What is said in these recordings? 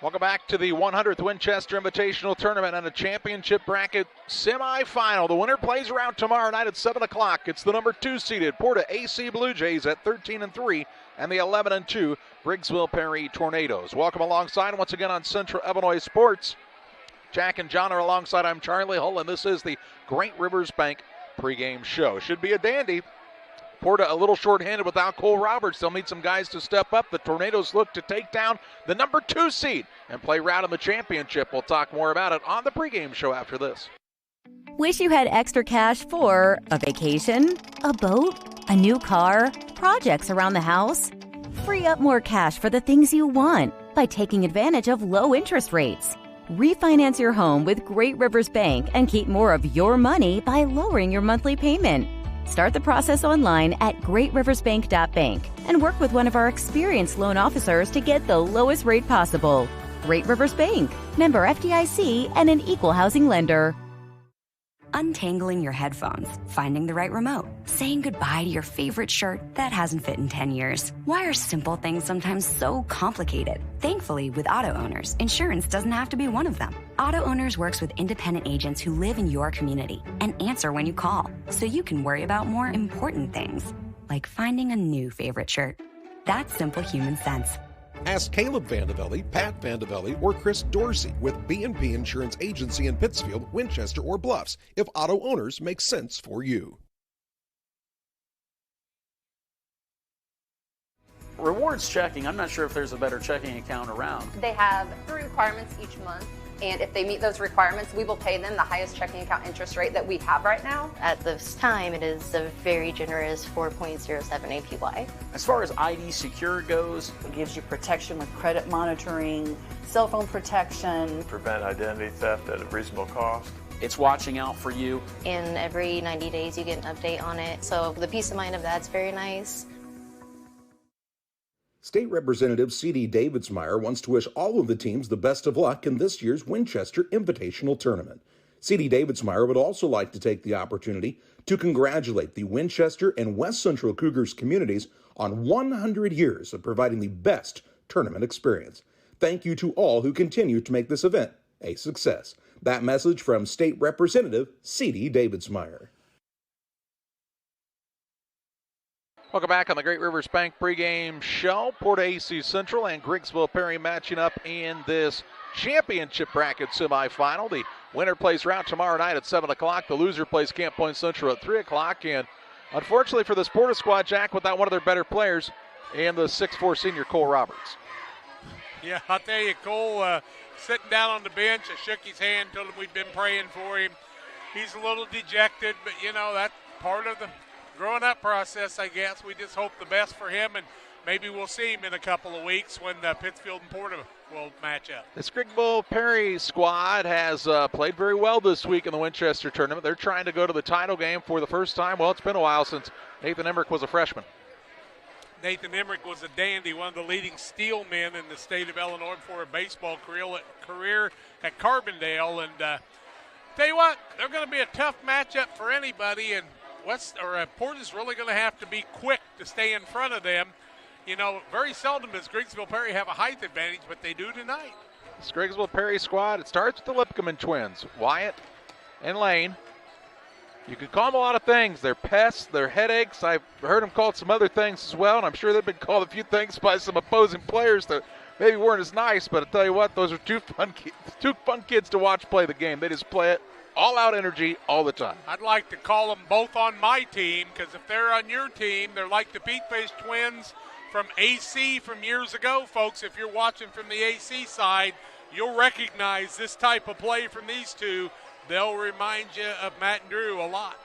Welcome back to the 100th Winchester Invitational Tournament and a championship bracket semifinal. The winner plays around tomorrow night at 7 o'clock. It's the number 2 seeded PORTA-A Blue Jays at 13-3 and the 11-2 Griggsville Perry Tornadoes. Welcome alongside once again on Central Illinois Sports. Jack and John are alongside. I'm Charlie Hull, and this is the Great Rivers Bank pregame show. Should be a dandy. Porta a little short-handed without Cole Roberts. They'll need some guys to step up. The Tornadoes look to take down the number 2 seed and play round in the championship. We'll talk more about it on the pregame show after this. Wish you had extra cash for a vacation, a boat, a new car, projects around the house? Free up more cash for the things you want by taking advantage of low interest rates. Refinance your home with Great Rivers Bank and keep more of your money by lowering your monthly payment. Start the process online at greatriversbank.bank and work with one of our experienced loan officers to get the lowest rate possible. Great Rivers Bank, member FDIC, and an equal housing lender. Untangling your headphones, finding the right remote, saying goodbye to your favorite shirt that hasn't fit in 10 years. Why are simple things sometimes so complicated? Thankfully, with Auto Owners, insurance doesn't have to be one of them. Auto Owners works with independent agents who live in your community and answer when you call, so you can worry about more important things, like finding a new favorite shirt. That's simple human sense. Ask Caleb Vandevelli, Pat Vandevelli, or Chris Dorsey with B&P Insurance Agency in Pittsfield, Winchester, or Bluffs if Auto Owners make sense for you. Rewards checking, I'm not sure if there's a better checking account around. They have 3 requirements each month, and if they meet those requirements, we will pay them the highest checking account interest rate that we have right now. At this time, it is a very generous 4.07 APY. As far as ID Secure goes, it gives you protection with credit monitoring, cell phone protection. Prevent identity theft at a reasonable cost. It's watching out for you. And every 90 days you get an update on it, so the peace of mind of that's very nice. State Representative C.D. Davidsmeyer wants to wish all of the teams the best of luck in this year's Winchester Invitational Tournament. C.D. Davidsmeyer would also like to take the opportunity to congratulate the Winchester and West Central Cougars communities on 100 years of providing the best tournament experience. Thank you to all who continue to make this event a success. That message from State Representative C.D. Davidsmeyer. Welcome back on the Great Rivers Bank pregame show. PORTA-A Central and Griggsville Perry matching up in this championship bracket semifinal. The winner plays round tomorrow night at 7 o'clock. The loser plays Camp Point Central at 3 o'clock. And unfortunately for this Porta squad, Jack, without one of their better players and the 6'4 senior Cole Roberts. Yeah, I'll tell you, Cole sitting down on the bench, I shook his hand, told him we'd been praying for him. He's a little dejected, but, you know, that's part of the growing up process, I guess. We just hope the best for him, and maybe we'll see him in a couple of weeks when Pittsfield and Porta will match up. This Griggsville Perry squad has played very well this week in the Winchester tournament. They're trying to go to the title game for the first time. Well, it's been a while since Nathan Emmerich was a freshman. Nathan Emmerich was a dandy, one of the leading steel men in the state of Illinois for a baseball career at Carbondale. And tell you what, they're going to be a tough matchup for anybody, and Porta's really going to have to be quick to stay in front of them. You know, very seldom does Griggsville Perry have a height advantage, but they do tonight. This Griggsville Perry squad, it starts with the Lipkeman twins, Wyatt and Lane. You could call them a lot of things. They're pests, they're headaches. I've heard them called some other things as well, and I'm sure they've been called a few things by some opposing players that maybe weren't as nice, but I tell you what, those are two fun kids to watch play the game. They just play it all-out energy all the time. I'd like to call them both on my team, because if they're on your team, they're like the Pete-Face twins from AC from years ago. Folks, if you're watching from the AC side, you'll recognize this type of play from these two. They'll remind you of Matt and Drew a lot.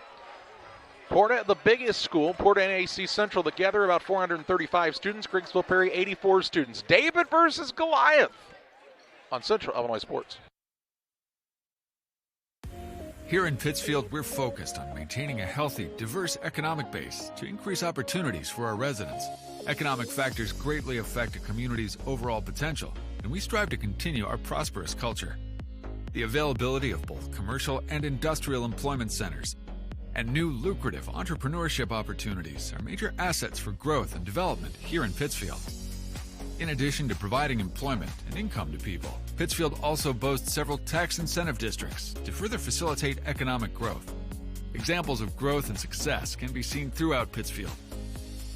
Porta, the biggest school, Porta and AC Central together, about 435 students. Griggsville Perry, 84 students. David versus Goliath on Central Illinois Sports. Here in Pittsfield, we're focused on maintaining a healthy, diverse economic base to increase opportunities for our residents. Economic factors greatly affect a community's overall potential, and we strive to continue our prosperous culture. The availability of both commercial and industrial employment centers and new lucrative entrepreneurship opportunities are major assets for growth and development here in Pittsfield. In addition to providing employment and income to people, Pittsfield also boasts several tax incentive districts to further facilitate economic growth. Examples of growth and success can be seen throughout Pittsfield.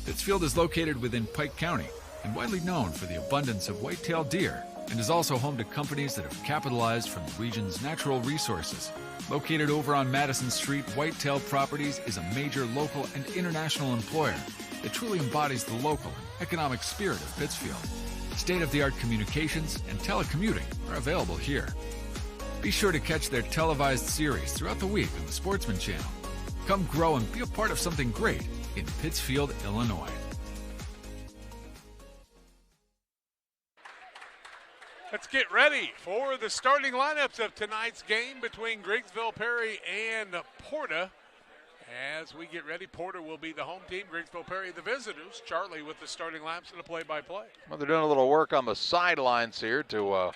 Pittsfield is located within Pike County and widely known for the abundance of white-tailed deer, and is also home to companies that have capitalized from the region's natural resources. Located over on Madison Street, Whitetail Properties is a major local and international employer that truly embodies the local and economic spirit of Pittsfield. State-of-the-art communications and telecommuting are available here. Be sure to catch their televised series throughout the week on the Sportsman Channel. Come grow and be a part of something great in Pittsfield, Illinois. Let's get ready for the starting lineups of tonight's game between Griggsville, Perry, and Porta. As we get ready, Porta will be the home team, Griggsville, Perry, the visitors. Charlie with the starting lineups and the play-by-play. Well, they're doing a little work on the sidelines here to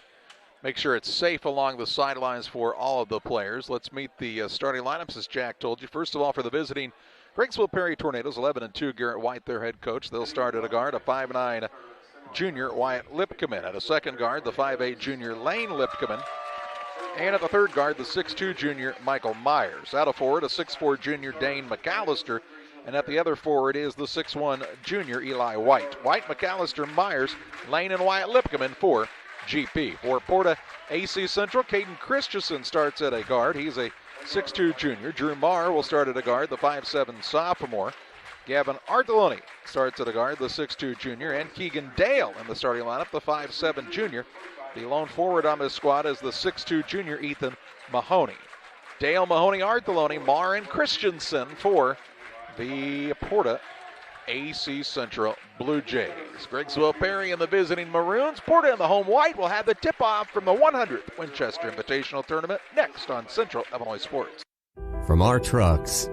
make sure it's safe along the sidelines for all of the players. Let's meet the starting lineups, as Jack told you. First of all, for the visiting Griggsville, Perry Tornadoes, 11-2, Garrett White, their head coach. They'll start at a guard, a 5'9", junior Wyatt Lipkeman. At a second guard, the 5'8", junior Lane Lipkeman. And at the third guard, the 6'2", junior Michael Myers. Out of forward, a 6'4", junior Dane McAllister. And at the other forward is the 6'1", junior Eli White. White, McAllister, Myers, Lane, and Wyatt Lipkeman for GP. For Porta AC Central, Caden Christensen starts at a guard. He's a 6'2", junior. Drew Marr will start at a guard, the 5'7", sophomore. Gavin Artoloni starts at a guard, the 6'2", junior, and Keegan Dale in the starting lineup, the 5'7", junior. The lone forward on this squad is the 6'2", junior Ethan Mahoney. Dale, Mahoney, Artoloni, Marr, and Christensen for the Porta AC Central Blue Jays. Griggsville, Perry, and the visiting Maroons. Porta and the home white will have the tip-off from the 100th Winchester Invitational Tournament next on Central Illinois Sports. From our trucks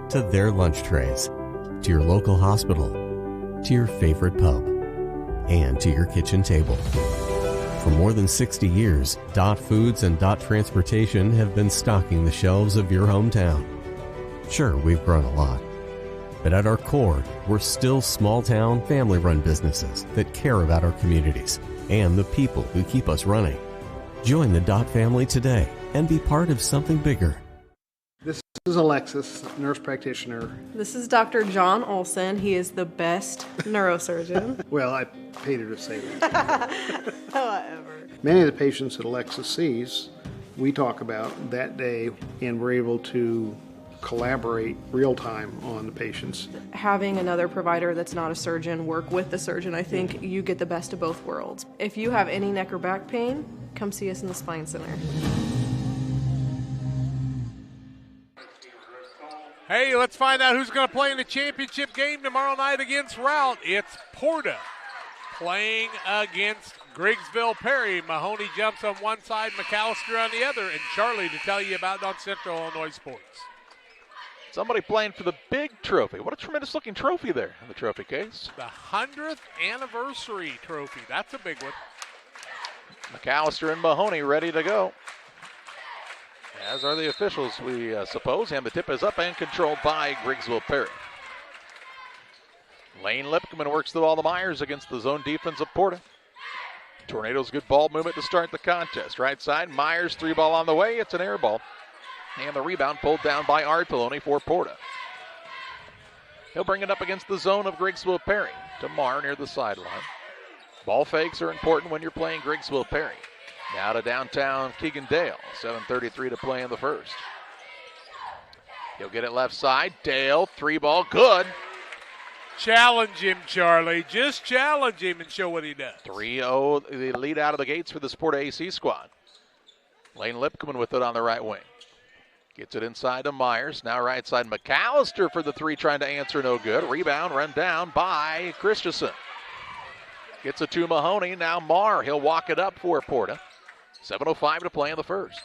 to their lunch trays, to your local hospital, to your favorite pub, and to your kitchen table. For more than 60 years, Dot Foods and Dot Transportation have been stocking the shelves of your hometown. Sure, we've grown a lot, but at our core, we're still small-town, family-run businesses that care about our communities and the people who keep us running. Join the Dot family today and be part of something bigger. This is Alexis, nurse practitioner. This is Dr. John Olson. He is the best neurosurgeon. Well, I paid her to say that. However. Many of the patients that Alexis sees, we talk about that day, and we're able to collaborate real time on the patients. Having another provider that's not a surgeon work with the surgeon, I think you get the best of both worlds. If you have any neck or back pain, come see us in the Spine Center. Hey, let's find out who's going to play in the championship game tomorrow night against Route. It's Porta playing against Griggsville Perry. Mahoney jumps on one side, McAllister on the other, and Charlie to tell you about on Central Illinois Sports. Somebody playing for the big trophy. What a tremendous-looking trophy there in the trophy case. The 100th anniversary trophy. That's a big one. McAllister and Mahoney ready to go. As are the officials, we suppose, and the tip is up and controlled by Griggsville Perry. Lane Lipkeman works through all the Myers against the zone defense of Porta. Tornadoes good ball movement to start the contest. Right side, Myers, 3-ball on the way. It's an air ball. And the rebound pulled down by Artoloni for Porta. He'll bring it up against the zone of Griggsville Perry to Marr near the sideline. Ball fakes are important when you're playing Griggsville Perry. Now to downtown Keegan Dale. 7:33 to play in the first. He'll get it left side. Dale, 3-ball, good. Challenge him, Charlie. Just challenge him and show what he does. 3-0, the lead out of the gates for the Porta AC squad. Lane Lipkeman with it on the right wing. Gets it inside to Myers. Now right side, McAllister for the three, trying to answer, no good. Rebound run down by Christensen. Gets it to Mahoney. Now Marr, he'll walk it up for Porta. 7:05 to play in the first.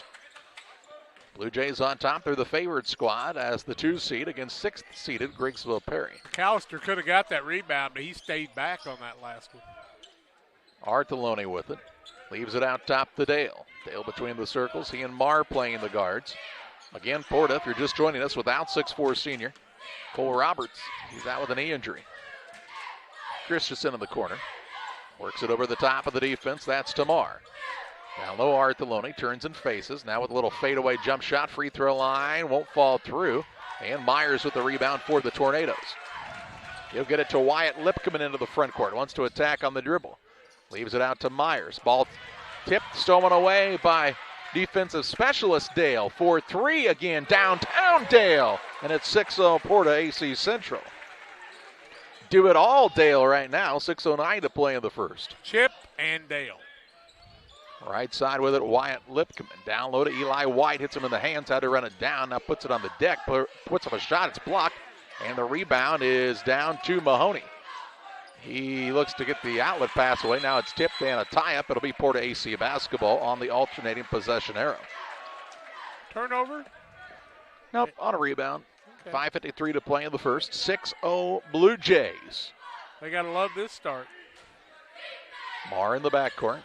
Blue Jays on top. They're the favored squad as the 2 seed against 6th seeded Griggsville Perry. McAllister could have got that rebound, but he stayed back on that last one. Artoloni with it. Leaves it out top to Dale. Dale between the circles. He and Marr playing the guards. Again, Porta, if you're just joining us, without 6'4" senior Cole Roberts. He's out with a knee injury. Christensen in the corner. Works it over the top of the defense. That's Tamar. Down low, Artheloni turns and faces. Now with a little fadeaway jump shot. Free throw line. Won't fall through. And Myers with the rebound for the Tornadoes. He'll get it to Wyatt Lipkeman into the front court. Wants to attack on the dribble. Leaves it out to Myers. Ball tipped, stolen away by defensive specialist Dale. 4-3 again. Downtown Dale. And it's 6-0 Porta AC Central. Do it all Dale right now. 6:09 to play in the first. Chip and Dale. Right side with it, Wyatt Lipkeman. Down low to Eli White. Hits him in the hands. Had to run it down. Now puts it on the deck. Puts up a shot. It's blocked. And the rebound is down to Mahoney. He looks to get the outlet pass away. Now it's tipped and a tie-up. It'll be Porta AC basketball on the alternating possession arrow. Turnover? Nope, on a rebound. Okay. 5:53 to play in the first. 6-0 Blue Jays. They got to love this start. Marr in the backcourt.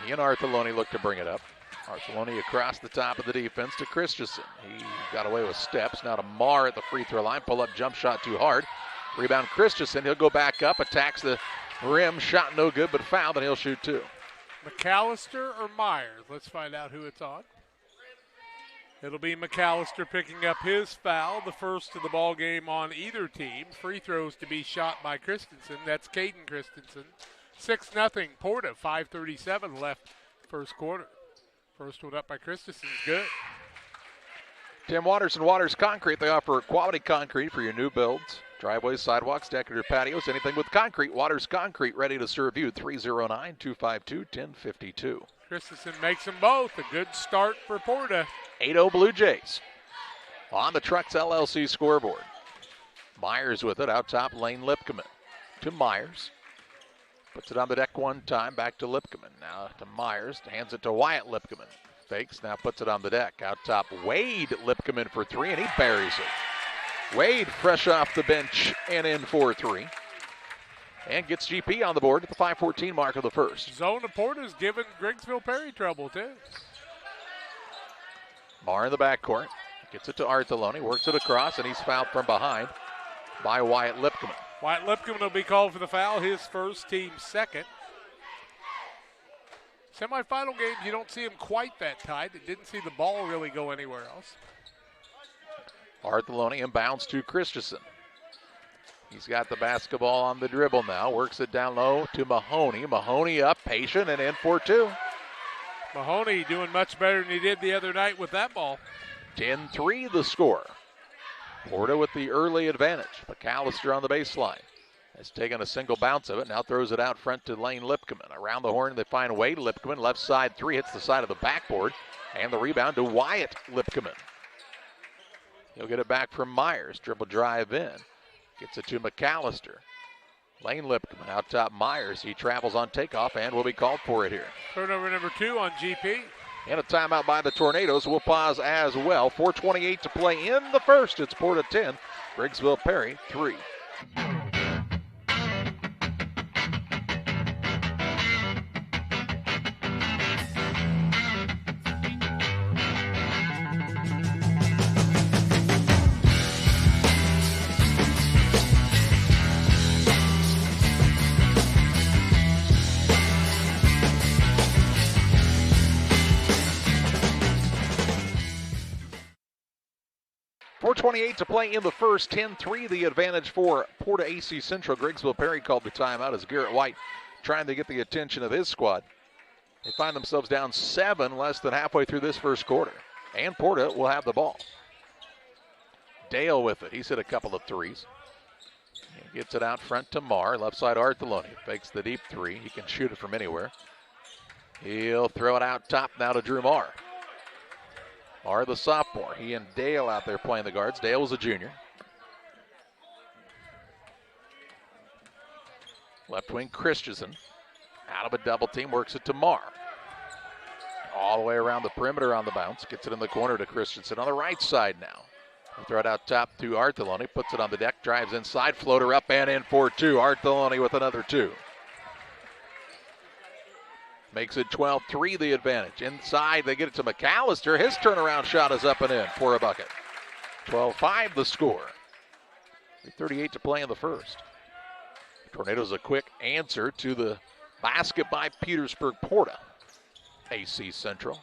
He and Artheloni look to bring it up. Artheloni across the top of the defense to Christensen. He got away with steps. Now to Marr at the free throw line. Pull up jump shot too hard. Rebound Christensen. He'll go back up. Attacks the rim. Shot no good, but fouled, and he'll shoot two. McAllister or Myers? Let's find out who it's on. It'll be McAllister picking up his foul, the first of the ball game on either team. Free throws to be shot by Christensen. That's Caden Christensen. 6-0 Porta. 5:37 left first quarter. First one up by Christensen is good. Tim Waters and Waters Concrete. They offer quality concrete for your new builds. Driveways, sidewalks, decorative patios, anything with concrete. Waters Concrete, ready to serve you. 309-252-1052. Christensen makes them both. A good start for Porta. 8-0 Blue Jays. On the Trucks LLC scoreboard. Myers with it, out top, Lane Lipkeman. To Myers. Puts it on the deck one time, back to Lipkeman. Now to Myers, hands it to Wyatt Lipkeman. Fakes, now puts it on the deck. Out top, Wade Lipkeman for three, and he buries it. Wade fresh off the bench and in for three. And gets GP on the board at the 5:14 mark of the first. Zone of Porta's giving Griggsville Perry trouble, too. Marr in the backcourt. Gets it to Artheloni, works it across, and he's fouled from behind by Wyatt Lipkeman. Wyatt Lipkeman will be called for the foul, his first, team second. Semifinal games, you don't see them quite that tight. It didn't see the ball really go anywhere else. Artheloni inbounds to Christensen. He's got the basketball on the dribble now. Works it down low to Mahoney. Mahoney up, patient, and in for two. Mahoney doing much better than he did the other night with that ball. 10-3 the score. Porta with the early advantage. McAllister on the baseline. Has taken a single bounce of it. Now throws it out front to Lane Lipkeman. Around the horn they find Wade Lipkeman. Left side three. Hits the side of the backboard. And the rebound to Wyatt Lipkeman. He'll get it back from Myers. Dribble drive in. Gets it to McAllister. Lane Lipkeman out top Myers. He travels on takeoff and will be called for it here. Turnover number 2 on GP. And a timeout by the Tornadoes. We'll pause as well. 4:28 to play in the first. It's Porta 10, Griggsville Perry 3. .28 to play in the first. 10-3 the advantage for Porta AC Central. Griggsville Perry called the timeout as Garrett White trying to get the attention of his squad. They find themselves down 7 less than halfway through this first quarter. And Porta will have the ball. Dale with it. He's hit a couple of threes. He gets it out front to Marr. Left side Artheloni. Fakes the deep three. He can shoot it from anywhere. He'll throw it out top now to Drew Marr. Marr, the sophomore. He and Dale out there playing the guards. Dale was a junior. Left wing Christensen. Out of a double team, works it to Marr. All the way around the perimeter on the bounce. Gets it in the corner to Christensen on the right side now. He'll throw it out top to Artheloni. Puts it on the deck, drives inside, floater up and in for two. Artheloni with another two. Makes it 12-3 the advantage. Inside, they get it to McAllister. His turnaround shot is up and in for a bucket. 12-5 the score. 3:38 to play in the first. Tornadoes a quick answer to the Basket by Petersburg Porta. AC Central.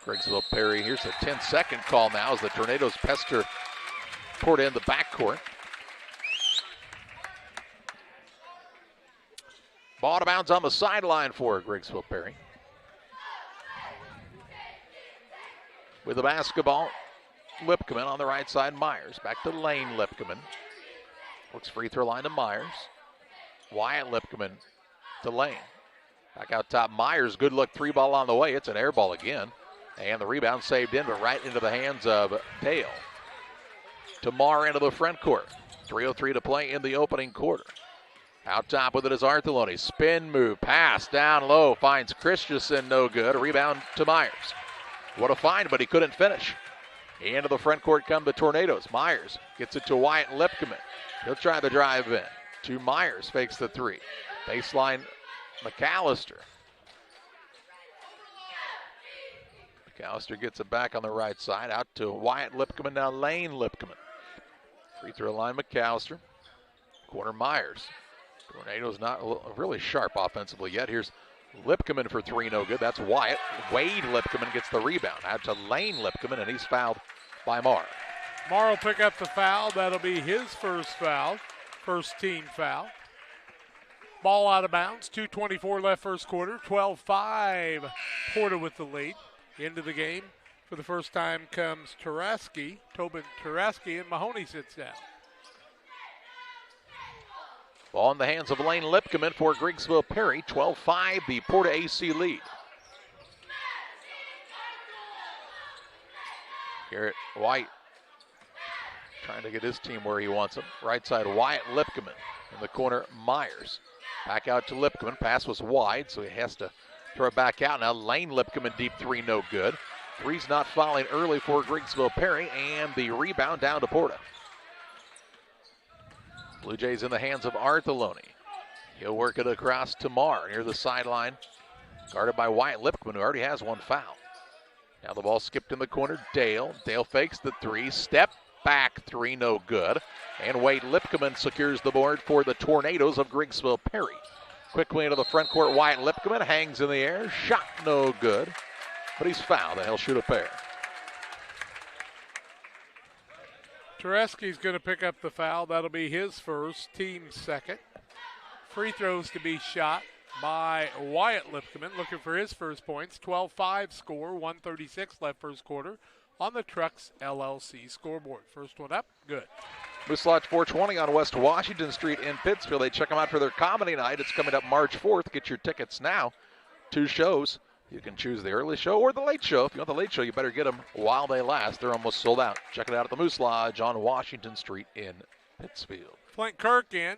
Griggsville Perry, here's a 10-second call now as the Tornadoes pester Porta in the backcourt. Ball out of bounds on the sideline for Griggsville Perry. With the basketball, Lipkeman on the right side, Myers. Back to Lane Lipkeman. Looks free throw line to Myers. Wyatt Lipkeman to Lane. Back out top, Myers. Good look, 3-ball on the way. It's an air ball again. And the rebound saved in, but right into the hands of Dale. Tamar into the front court. 3:03 to play in the opening quarter. Out top with it is Artheloni. Spin move, pass down low, finds Christensen, no good. A rebound to Myers. What a find, but he couldn't finish. Into the front court come the Tornadoes. Myers gets it to Wyatt Lipkeman. He'll try the drive in. To Myers, fakes the three. Baseline, McAllister. McAllister gets it back on the right side. Out to Wyatt Lipkeman, now Lane Lipkeman. Free throw line, McAllister. Corner Myers. Tornadoes not really sharp offensively yet. Here's Lipkeman for three, no good. That's Wyatt. Wade Lipkeman gets the rebound. Out to Lane Lipkeman, and he's fouled by Marr. Marr will pick up the foul. That'll be his first foul, first team foul. Ball out of bounds. 2:24 left first quarter. 12-5. Porta with the lead. Into the game for the first time comes Taraski, Tobin Taraski, and Mahoney sits down. Ball in the hands of Lane Lipkeman for Griggsville Perry. 12-5, the Porta AC lead. Garrett White trying to get his team where he wants them. Right side, Wyatt Lipkeman. In the corner, Myers. Back out to Lipkeman. Pass was wide, so he has to throw it back out. Now Lane Lipkeman, deep three, no good. Three's not falling early for Griggsville Perry, and the rebound down to Porta. Blue Jays in the hands of Artheloni. He'll work it across to Marr near the sideline. Guarded by Wyatt Lipkeman, who already has one foul. Now the ball skipped in the corner. Dale. Dale fakes the three. Step back three, no good. And Wade Lipkeman secures the board for the Tornadoes of Griggsville Perry. Quickly into the front court, Wyatt Lipkeman hangs in the air. Shot no good. But he's fouled, and he'll shoot a pair. Tereski's going to pick up the foul. That'll be his first, team's second. Free throws to be shot by Wyatt Lipkeman, looking for his first points. 12-5 score, 1:36 left first quarter on the Trucks LLC scoreboard. First one up, good. Moose Lodge 420 on West Washington Street in Pittsfield. They check them out for their comedy night. It's coming up March 4th. Get your tickets now. 2 shows. You can choose the early show or the late show. If you want the late show, you better get them while they last. They're almost sold out. Check it out at the Moose Lodge on Washington Street in Pittsfield. Flint Kirk in.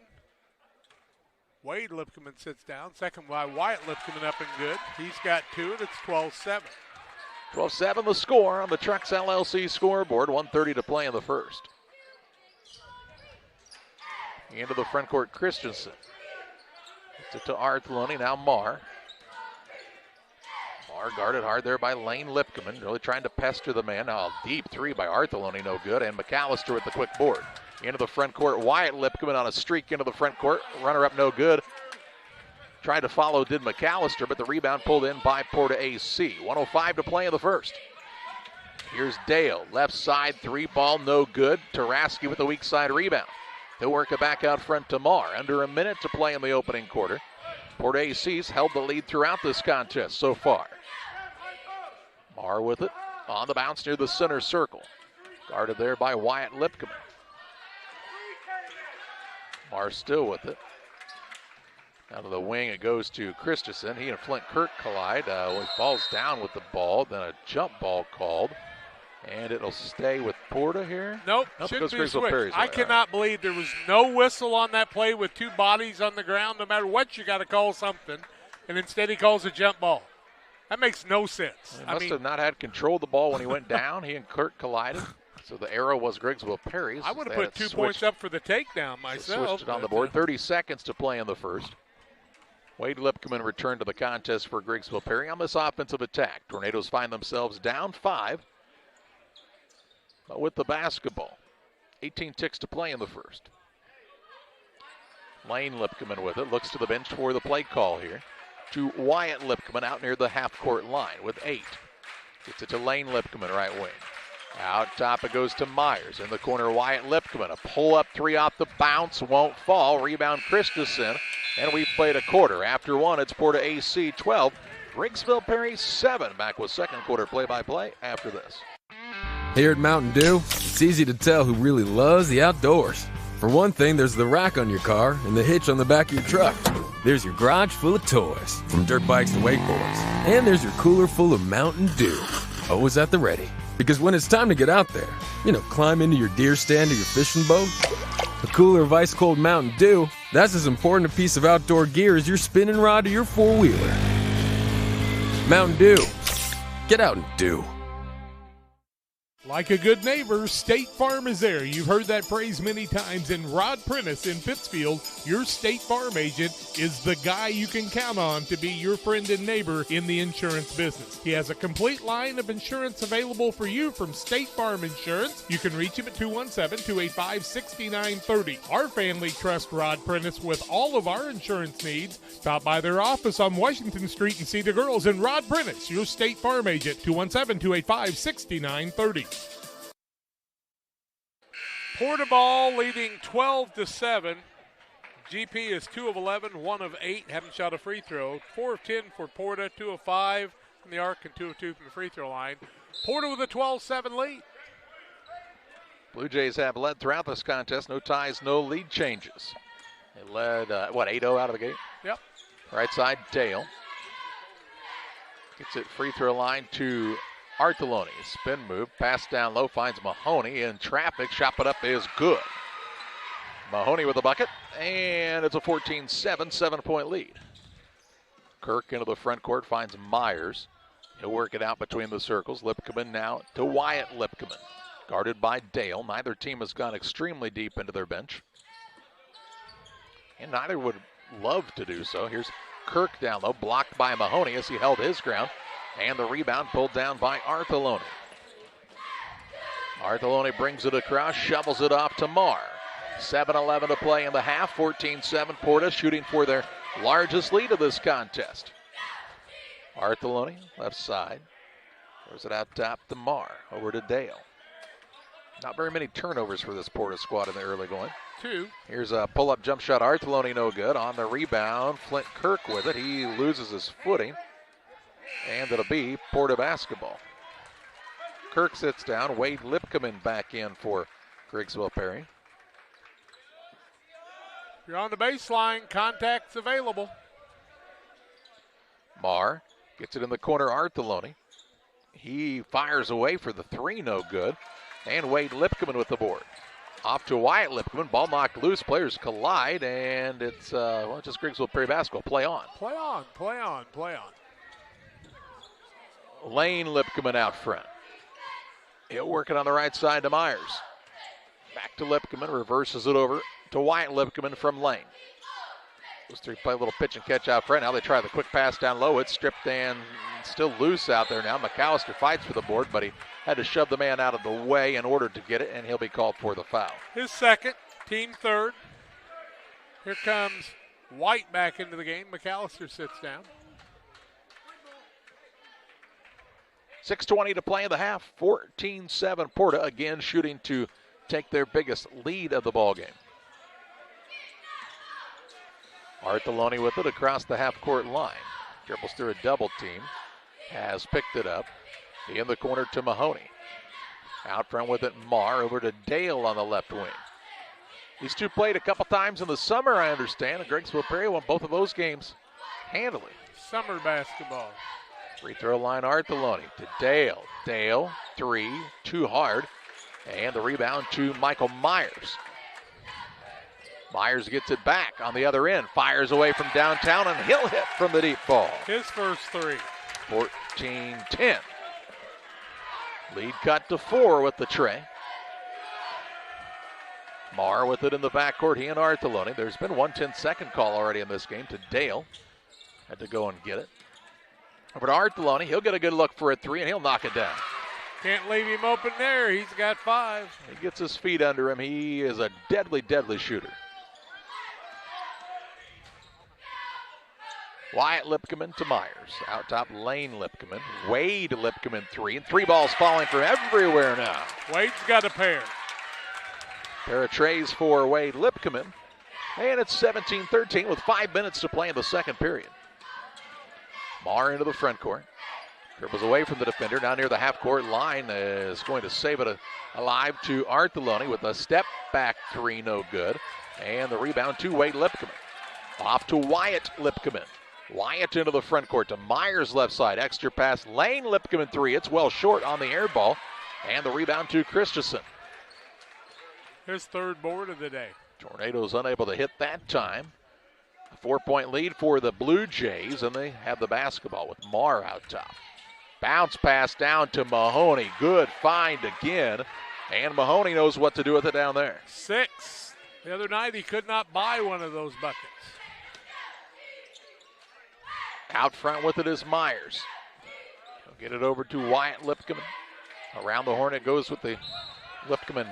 Wade Lipkeman sits down. Second by Wyatt Lipkeman up and good. He's got 2, and it's 12-7. 12-7 the score on the Trucks LLC scoreboard. 1:30 to play in the first. Into the front court, Christensen. Gets it to Artheloni, now Marr. Marr guarded hard there by Lane Lipkeman, really trying to pester the man. Now a deep three by Artheloni, no good, and McAllister with the quick board. Into the front court, Wyatt Lipkeman on a streak into the front court. Runner up, no good. Tried to follow, did McAllister, but the rebound pulled in by Porta AC. 1:05 to play in the first. Here's Dale, left side, 3-ball, no good. Taraski with the weak side rebound. He'll work it back out front to Marr. Under a minute to play in the opening quarter. Porta AC's held the lead throughout this contest so far. Marr with it, on the bounce near the center circle. Guarded there by Wyatt Lipkeman. Marr still with it. Out of the wing, it goes to Christensen. He and Flint Kirk collide. He falls down with the ball, then a jump ball called. And it'll stay with Porta here. Nope, shouldn't be a switch. I cannot believe there was no whistle on that play with 2 bodies on the ground. No matter what, you got to call something. And instead he calls a jump ball. That makes no sense. He must have not had control of the ball when he went down. He and Kirk collided. So the arrow was Griggsville Perry's. I would have put 2 points up for the takedown myself. Switched it on the board. 30 seconds to play in the first. Wade Lipkeman returned to the contest for Griggsville Perry on this offensive attack. Tornadoes find themselves down 5. But with the basketball, 18 ticks to play in the first. Lane Lipkeman with it. Looks to the bench for the play call here. To Wyatt Lipkeman out near the half-court line with 8. Gets it to Lane Lipkeman, right wing. Out top it goes to Myers. In the corner, Wyatt Lipkeman. A pull-up three off the bounce. Won't fall. Rebound Christensen. And we've played a quarter. After one, it's PORTA-A 12. Griggsville Perry 7. Back with second quarter play-by-play after this. Here at Mountain Dew, it's easy to tell who really loves the outdoors. For one thing, there's the rack on your car and the hitch on the back of your truck. There's your garage full of toys, from dirt bikes to wakeboards. And there's your cooler full of Mountain Dew, always at the ready. Because when it's time to get out there, climb into your deer stand or your fishing boat, a cooler of ice-cold Mountain Dew, that's as important a piece of outdoor gear as your spinning rod or your four-wheeler. Mountain Dew. Get out and do. Like a good neighbor, State Farm is there. You've heard that phrase many times. And Rod Prentice in Pittsfield, your State Farm agent, is the guy you can count on to be your friend and neighbor in the insurance business. He has a complete line of insurance available for you from State Farm Insurance. You can reach him at 217-285-6930. Our family trusts Rod Prentice with all of our insurance needs. Stop by their office on Washington Street and see the girls. And Rod Prentice, your State Farm agent, 217-285-6930. Porta ball leading 12-7. GP is 2 of 11, 1 of 8. Haven't shot a free throw. 4 of 10 for Porta, 2 of 5 from the arc, and 2 of 2 from the free throw line. Porta with a 12-7 lead. Blue Jays have led throughout this contest. No ties, no lead changes. They led, 8-0 out of the gate? Yep. Right side, Dale. Gets it free throw line to Artoloni. Spin move, pass down low, finds Mahoney in traffic. Shot put up is good. Mahoney with the bucket, and it's a 14-7, 7-point lead. Kirk into the front court, finds Myers. He'll work it out between the circles. Lipkeman now to Wyatt Lipkeman. Guarded by Dale. Neither team has gone extremely deep into their bench. And neither would love to do so. Here's Kirk down low, blocked by Mahoney as he held his ground. And the rebound pulled down by Artoloni. Artoloni brings it across, shovels it off to Marr. 7-11 to play in the half, 14-7. Porta shooting for their largest lead of this contest. Artoloni, left side. Throws it out top to Marr, over to Dale. Not very many turnovers for this Porta squad in the early going. 2. Here's a pull-up jump shot. Artoloni no good. On the rebound, Flint Kirk with it. He loses his footing. And it'll be Porta basketball. Kirk sits down. Wade Lipkeman back in for Griggsville Perry. If you're on the baseline, contact's available. Marr gets it in the corner, Artoloni. He fires away for the 3, no good. And Wade Lipkeman with the board. Off to Wyatt Lipkeman. Ball knocked loose. Players collide, and it's just Griggsville Perry basketball. Play on. Play on, play on, play on. Lane Lipkeman out front. He'll work it on the right side to Myers. Back to Lipkeman, reverses it over to Wyatt Lipkeman from Lane. Those three play a little pitch and catch out front. Now they try the quick pass down low. It's stripped and still loose out there now. McAllister fights for the board, but he had to shove the man out of the way in order to get it, and he'll be called for the foul. His second, team third. Here comes White back into the game. McAllister sits down. 6:20 to play in the half. 14-7. Porta again shooting to take their biggest lead of the ball game. Artoloni with it across the half-court line. Dribbles through a double team. Has picked it up. In the corner to Mahoney. Out front with it, Marr over to Dale on the left wing. These two played a couple times in the summer, I understand, and Griggsville Perry won both of those games handily. Summer basketball. Free throw line, Artoloni to Dale. Dale, 3, too hard. And the rebound to Michael Myers. Myers gets it back on the other end. Fires away from downtown, and he'll hit from the deep ball. His first 3. 14-10. Lead cut to 4 with the tray. Marr with it in the backcourt, he and Artoloni. There's been 1 10-second call already in this game to Dale. Had to go and get it. Over to Artoloni, he'll get a good look for a 3, and he'll knock it down. Can't leave him open there, he's got 5. He gets his feet under him, he is a deadly, deadly shooter. Wyatt Lipkeman to Myers. Out top, Lane Lipkeman. Wade Lipkeman 3. And 3 balls falling from everywhere now. Wade's got a pair. Pair of trays for Wade Lipkeman. And it's 17-13 with 5 minutes to play in the second period. Marr into the front court. Dribbles away from the defender. Down near the half-court line is going to save it alive to Artheloni with a step-back 3, no good. And the rebound to Wade Lipkeman. Off to Wyatt Lipkeman. Wyatt into the front court to Myers left side. Extra pass, Lane Lipkeman 3. It's well short on the air ball. And the rebound to Christensen. His third board of the day. Tornadoes unable to hit that time. A 4-point lead for the Blue Jays, and they have the basketball with Marr out top. Bounce pass down to Mahoney. Good find again. And Mahoney knows what to do with it down there. 6. The other night he could not buy one of those buckets. Out front with it is Myers. He'll get it over to Wyatt Lipkeman. Around the horn it goes with the Lipkeman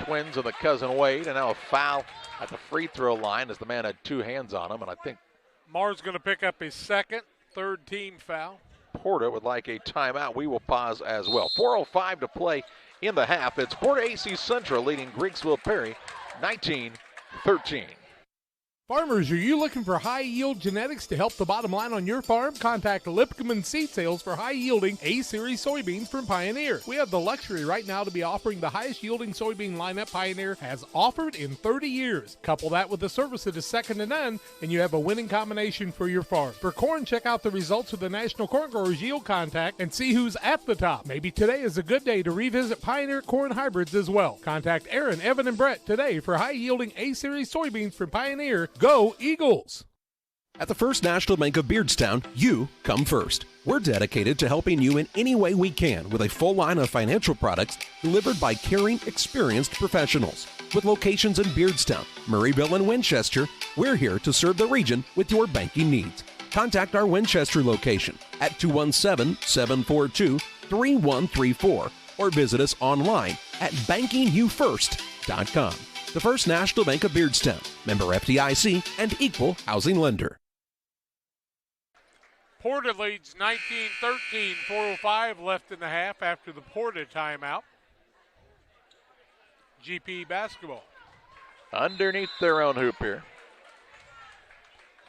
twins and the cousin Wade. And now a foul at the free throw line as the man had 2 hands on him. And I think Marr's going to pick up his second, third team foul. Porta would like a timeout. We will pause as well. 4:05 to play in the half. It's Porta-A Central leading Griggsville Perry 19-13. Farmers, are you looking for high-yield genetics to help the bottom line on your farm? Contact Lipkeman Seed Sales for high-yielding A-Series soybeans from Pioneer. We have the luxury right now to be offering the highest-yielding soybean lineup Pioneer has offered in 30 years. Couple that with a service that is second to none, and you have a winning combination for your farm. For corn, check out the results of the National Corn Growers Yield Contact and see who's at the top. Maybe today is a good day to revisit Pioneer corn hybrids as well. Contact Aaron, Evan, and Brett today for high-yielding A-Series soybeans from Pioneer. Go Eagles! At the First National Bank of Beardstown, you come first. We're dedicated to helping you in any way we can with a full line of financial products delivered by caring, experienced professionals. With locations in Beardstown, Murrayville, and Winchester, we're here to serve the region with your banking needs. Contact our Winchester location at 217-742-3134 or visit us online at bankingyoufirst.com. The First National Bank of Beardstown, member FDIC, and equal housing lender. Porta leads 19-13, 4:05 left in the half after the Porta timeout. GP basketball. Underneath their own hoop here.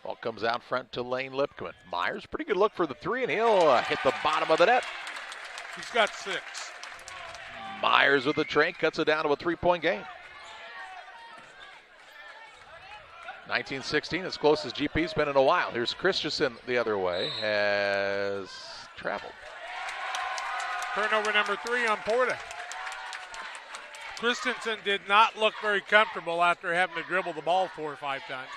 Ball comes out front to Lane Lipkeman. Myers, pretty good look for the 3, and he'll hit the bottom of the net. He's got 6. Myers with the tray, cuts it down to a 3-point game. 19-16, as close as GP's been in a while. Here's Christensen the other way, has traveled. Turnover number 3 on Porta. Christensen did not look very comfortable after having to dribble the ball 4 or 5 times.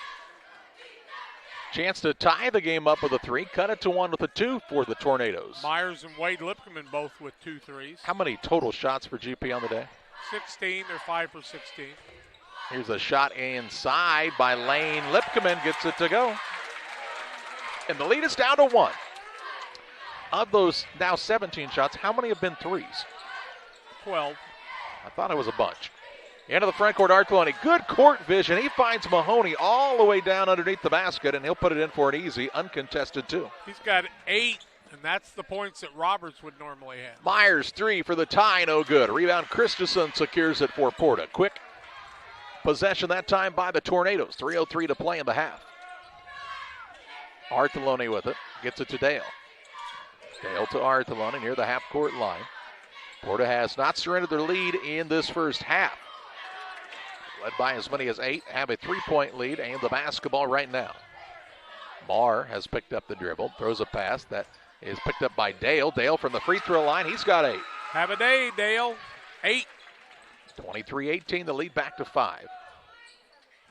Chance to tie the game up with a 3, cut it to 1 with a 2 for the Tornadoes. Myers and Wade Lipkeman both with 2 threes. How many total shots for GP on the day? 16, they're 5 for 16. Here's a shot inside by Lane Lipkeman, gets it to go. And the lead is down to 1. Of those now 17 shots, how many have been 3s? 12. I thought it was a bunch. Into the front court, Artheloni. Good court vision. He finds Mahoney all the way down underneath the basket, and he'll put it in for an easy, uncontested 2. He's got 8, and that's the points that Roberts would normally have. Myers 3 for the tie, no good. Rebound, Christensen secures it for Porta. Quick possession that time by the Tornadoes. 3:03 to play in the half. Artheloni with it. Gets it to Dale. Dale to Artheloni near the half-court line. Porta has not surrendered their lead in this first half. Led by as many as 8, have a 3-point lead and the basketball right now. Marr has picked up the dribble, throws a pass that is picked up by Dale. Dale from the free throw line, he's got 8. Have a day, Dale. 8. 23-18, the lead back to 5.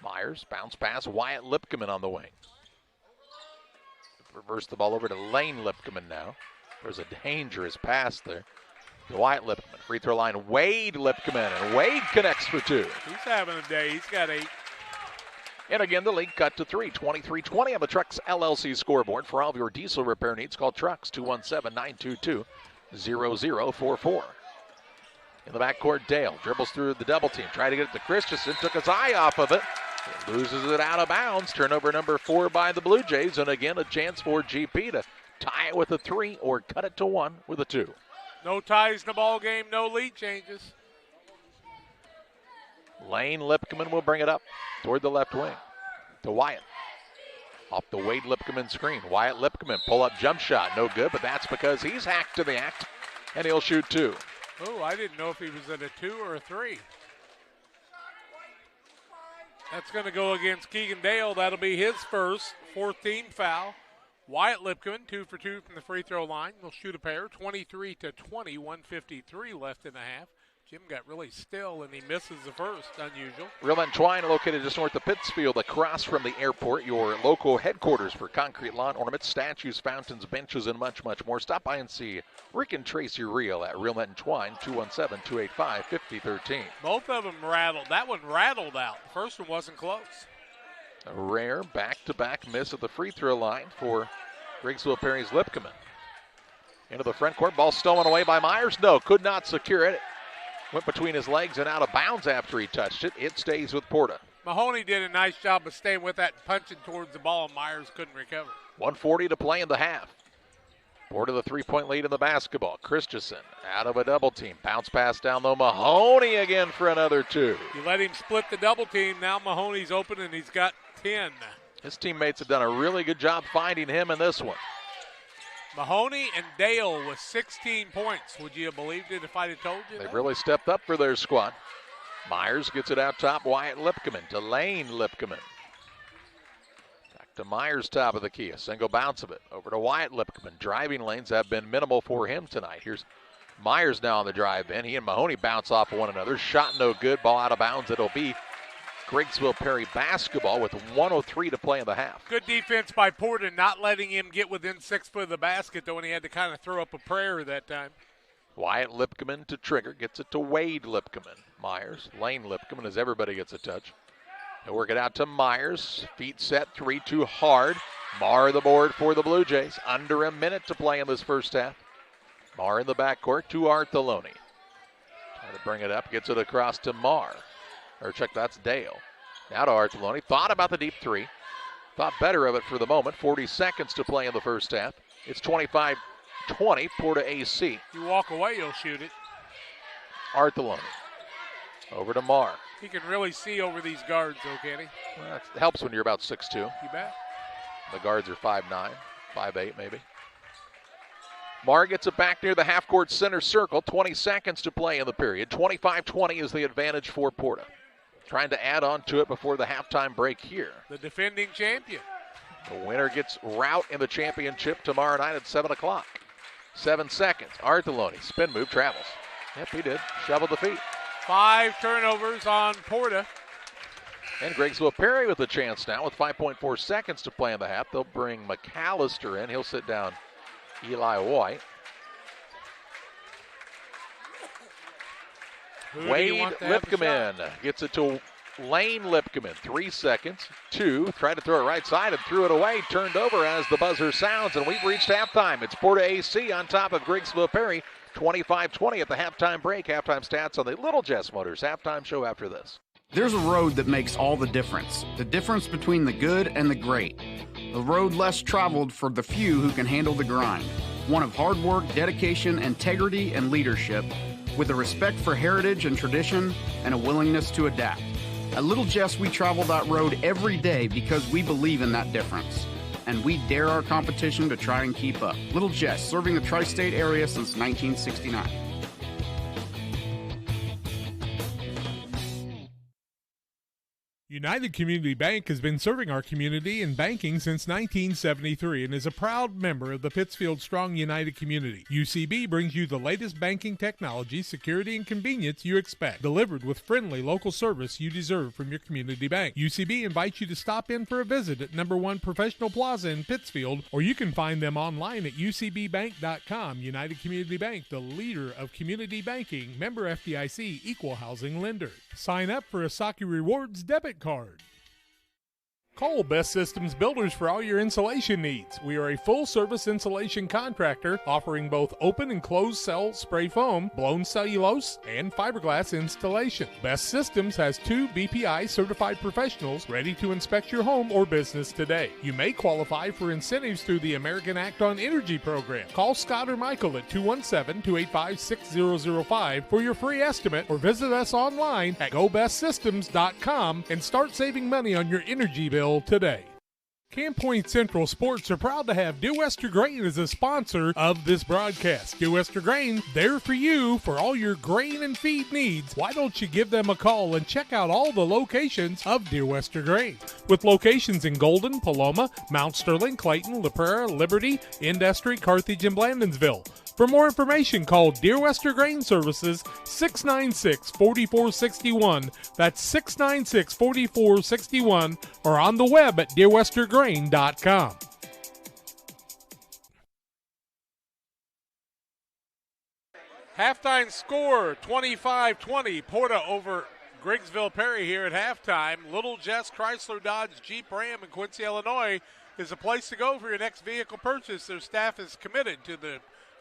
Myers, bounce pass, Wyatt Lipkeman on the wing. Reverse the ball over to Lane Lipkeman now. There's a dangerous pass there. To Wyatt Lipkeman, free throw line, Wade Lipkeman, and Wade connects for 2. He's having a day, he's got 8. And again, the lead cut to 3, 23-20 on the Trucks LLC scoreboard. For all of your diesel repair needs, call Trucks, 217-922-0044. In the backcourt, Dale dribbles through the double team, tried to get it to Christensen, took his eye off of it, Loses it out of bounds. Turnover number 4 by the Blue Jays. And again, a chance for GP to tie it with a 3 or cut it to 1 with a 2. No ties in the ball game, no lead changes. Lane Lipkeman will bring it up toward the left wing to Wyatt. Off the Wade Lipkeman screen. Wyatt Lipkeman, pull-up jump shot. No good, but that's because he's hacked to the act, and he'll shoot 2. Oh, I didn't know if he was at a 2 or a 3. That's going to go against Keegan Dale. That'll be his first, 4th team foul. Wyatt Lipkeman, 2 for 2 from the free throw line. Will shoot a pair, 23-20, 1:53 left in the half. Jim got really still, and he misses the first. Unusual. Real Men Twine, located just north of Pittsfield, across from the airport, your local headquarters for concrete lawn ornaments, statues, fountains, benches, and much, much more. Stop by and see Rick and Tracy Reel at Real Men Twine, 217-285-5013. Both of them rattled. That one rattled out. The first one wasn't close. A rare back-to-back miss at the free throw line for Griggsville Perry's Lipkeman. Into the front court, ball stolen away by Myers. No, could not secure it. Went between his legs and out of bounds after he touched it. It stays with Porta. Mahoney did a nice job of staying with that and punching towards the ball, and Myers couldn't recover. 1:40 to play in the half. Porta the 3-point lead in the basketball. Christensen out of a double team. Bounce pass down low. Mahoney again for another 2. You let him split the double team. Now Mahoney's open, and he's got 10. His teammates have done a really good job finding him in this one. Mahoney and Dale with 16 points. Would you have believed it if I'd have told you They've that? really stepped up for their squad. Myers gets it out top. Wyatt Lipkeman to Lane Lipkeman. Back to Myers, top of the key. A single bounce of it. Over to Wyatt Lipkeman. Driving lanes have been minimal for him tonight. Here's Myers now on the drive in. He and Mahoney bounce off of one another. Shot no good. Ball out of bounds. It'll be Griggsville Perry basketball with 1:03 to play in the half. Good defense by Porter, not letting him get within 6 foot of the basket, though, and he had to kind of throw up a prayer that time. Wyatt Lipkeman to trigger. Gets it to Wade Lipkeman. Myers, Lane Lipkeman, as everybody gets a touch. They'll work it out to Myers. Feet set, 3 too hard. Marr the board for the Blue Jays. Under a minute to play in this first half. Marr in the backcourt to Artheloni. Trying to bring it up, gets it across to Marr. Or check, that's Dale. Now to Artheloni. Thought about the deep 3. Thought better of it for the moment. 40 seconds to play in the first half. It's 25-20, Porta AC. You walk away, you'll shoot it. Artheloni. Over to Marr. He can really see over these guards, though, can he? Well, that helps when you're about 6'2". You bet. The guards are 5'9", 5'8", maybe. Marr gets it back near the half-court center circle. 20 seconds to play in the period. 25-20 is the advantage for Porta. Trying to add on to it before the halftime break here. The defending champion. The winner gets route in the championship tomorrow night at 7 o'clock. 7 seconds. Artheloni, spin move, travels. Yep, he did. Shoveled the feet. 5 turnovers on Porta. And Griggsville Perry with a chance now with 5.4 seconds to play in the half. They'll bring McAllister in. He'll sit down Eli White. Wade Lipkeman gets it to Lane Lipkeman. 3 seconds. 2. Tried to throw it right side and threw it away. Turned over as the buzzer sounds, and we've reached halftime. It's Porta AC on top of Griggsville Perry. 25-20 at the halftime break. Halftime stats on the Little Jess Motors halftime show after this. There's a road that makes all the difference between the good and the great. A road less traveled for the few who can handle the grind. One of hard work, dedication, integrity, and leadership, with a respect for heritage and tradition and a willingness to adapt. At Little Jess, we travel that road every day because we believe in that difference. And we dare our competition to try and keep up. Little Jess, serving the tri-state area since 1969. United Community Bank has been serving our community in banking since 1973 and is a proud member of the Pittsfield Strong United community. UCB brings you the latest banking technology, security, and convenience you expect, delivered with friendly local service you deserve from your community bank. UCB invites you to stop in for a visit at No. 1 Professional Plaza in Pittsfield, or you can find them online at ucbbank.com. United Community Bank, the leader of community banking, member FDIC, equal housing lender. Sign up for a Saki Rewards debit card. Call Best Systems Builders for all your insulation needs. We are a full-service insulation contractor offering both open and closed cell spray foam, blown cellulose, and fiberglass installation. Best Systems has 2 BPI certified professionals ready to inspect your home or business today. You may qualify for incentives through the American Act on Energy program. Call Scott or Michael at 217-285-6005 for your free estimate, or visit us online at gobestsystems.com and start saving money on your energy bill today. Camp Point Central Sports are proud to have Dear Wester Grain as a sponsor of this broadcast. Dear Wester Grain, there for you for all your grain and feed needs. Why don't you give them a call and check out all the locations of Dear Wester Grain? With locations in Golden, Paloma, Mount Sterling, Clayton, La Prairie, Liberty, Industry, Carthage, and Blandonsville. For more information, call Dear Wester Grain Services 696-4461. That's 696-4461, or on the web at dearwestergrain.com. Halftime score, 25-20. Porta over Griggsville Perry here at halftime. Little Jess Chrysler Dodge Jeep Ram in Quincy, Illinois is a place to go for your next vehicle purchase. Their staff is committed to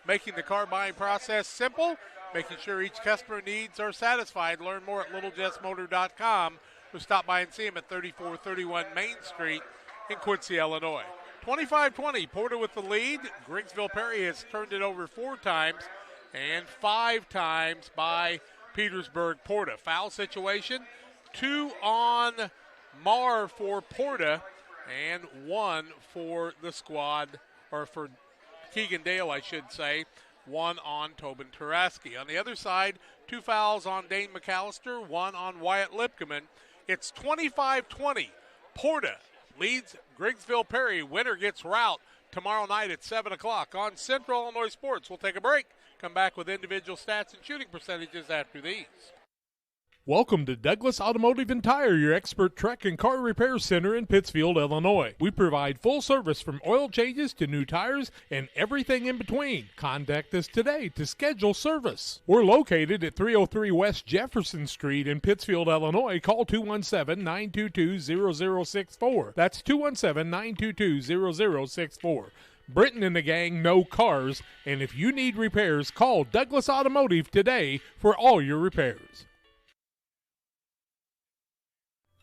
making the car buying process simple, making sure each customer needs are satisfied. Learn more at littlejessmotor.com, or stop by and see them at 3431 Main Street in Quincy, Illinois. 25-20, Porta with the lead. Griggsville Perry has turned it over 4 times and 5 times by Petersburg Porta. Foul situation, 2 on Marr for Porta and 1 for the squad, or for Keegan Dale, I should say, 1 on Tobin Taraski. On the other side, 2 fouls on Dane McAllister, 1 on Wyatt Lipkeman. It's 25-20. Porta leads Griggsville Perry. Winner gets route tomorrow night at 7 o'clock on Central Illinois Sports. We'll take a break, come back with individual stats and shooting percentages after these. Welcome to Douglas Automotive and Tire, your expert truck and car repair center in Pittsfield, Illinois. We provide full service from oil changes to new tires and everything in between. Contact us today to schedule service. We're located at 303 West Jefferson Street in Pittsfield, Illinois. Call 217-922-0064. That's 217-922-0064. Britton and the gang know cars, and if you need repairs, call Douglas Automotive today for all your repairs.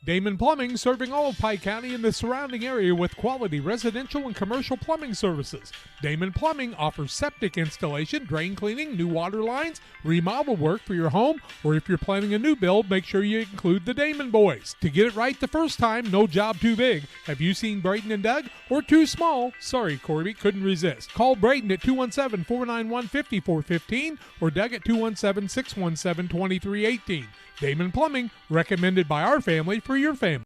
Damon Plumbing, serving all of Pike County and the surrounding area with quality residential and commercial plumbing services. Damon Plumbing offers septic installation, drain cleaning, new water lines, remodel work for your home, or if you're planning a new build, make sure you include the Damon boys. To get it right the first time, no job too big. Have you seen Braden and Doug? Or too small? Sorry, Corby, couldn't resist. Call Braden at 217-491-5415 or Doug at 217-617-2318. Damon Plumbing, recommended by our family for your family.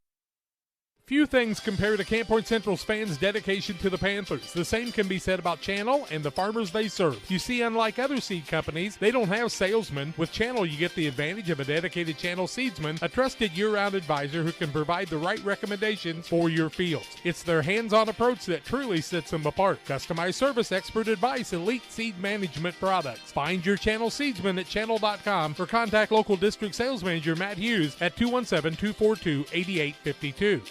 Few things compare to Camp Point Central's fans' dedication to the Panthers. The same can be said about Channel and the farmers they serve. You see, unlike other seed companies, they don't have salesmen. With Channel, you get the advantage of a dedicated Channel seedsman, a trusted year-round advisor who can provide the right recommendations for your fields. It's their hands-on approach that truly sets them apart. Customized service, expert advice, elite seed management products. Find your Channel seedsman at channel.com or contact local district sales manager Matt Hughes at 217-242-8852.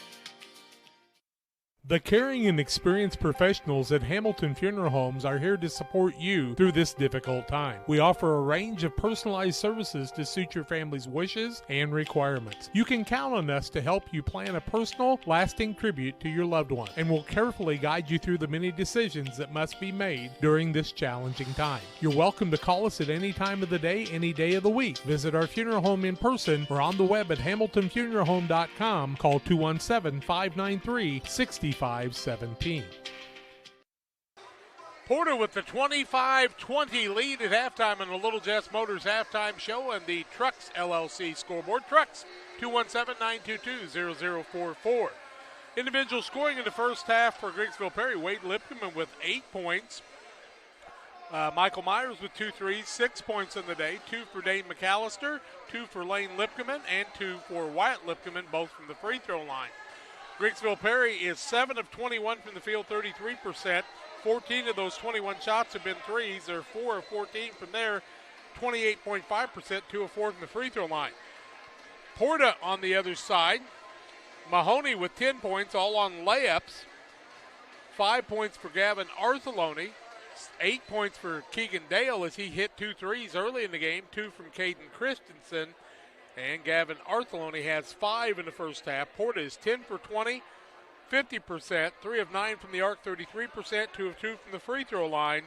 The caring and experienced professionals at Hamilton Funeral Homes are here to support you through this difficult time. We offer a range of personalized services to suit your family's wishes and requirements. You can count on us to help you plan a personal, lasting tribute to your loved one, and we'll carefully guide you through the many decisions that must be made during this challenging time. You're welcome to call us at any time of the day, any day of the week. Visit our funeral home in person or on the web at hamiltonfuneralhome.com. Call 217-593-6517. Porter with the 25-20 lead at halftime on the Little Jess Motors halftime show and the Trucks LLC scoreboard. Trucks 217-922-0044. Individual scoring in the first half for Griggsville Perry. Wade Lipkeman with 8 points. Michael Myers with 2 threes, 6 points in the day. 2 for Dane McAllister, 2 for Lane Lipkeman, and 2 for Wyatt Lipkeman, both from the free throw line. Griggsville Perry is 7 of 21 from the field, 33%. 14 of those 21 shots have been threes. They're 4 of 14 from there, 28.5%, 2 of 4 from the free throw line. Porta on the other side Mahoney with 10 points, all on layups. 5 points for Gavin Arthelone. 8 points for Keegan Dale as he hit 2 threes early in the game, 2 from Caden Christensen. And Gavin Arthelone has 5 in the first half. Porta is 10 for 20, 50%, 3 of 9 from the arc, 33%, 2 of 2 from the free throw line.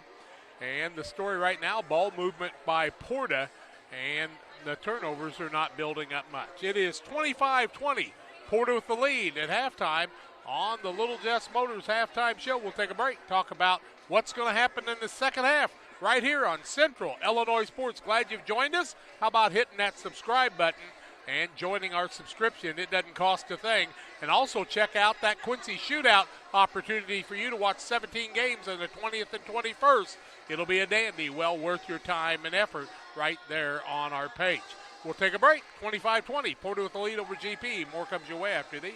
And the story right now, ball movement by Porta, and the turnovers are not building up much. It is 25-20, Porta with the lead at halftime on the Little Jess Motors halftime show. We'll take a break, talk about what's going to happen in the second half right here on Central Illinois Sports. Glad you've joined us. How about hitting that subscribe button and joining our subscription? It doesn't cost a thing. And also check out that Quincy Shootout opportunity for you to watch 17 games on the 20th and 21st. It'll be a dandy, well worth your time and effort right there on our page. We'll take a break. 25-20, Porta with the lead over GP. More comes your way after these.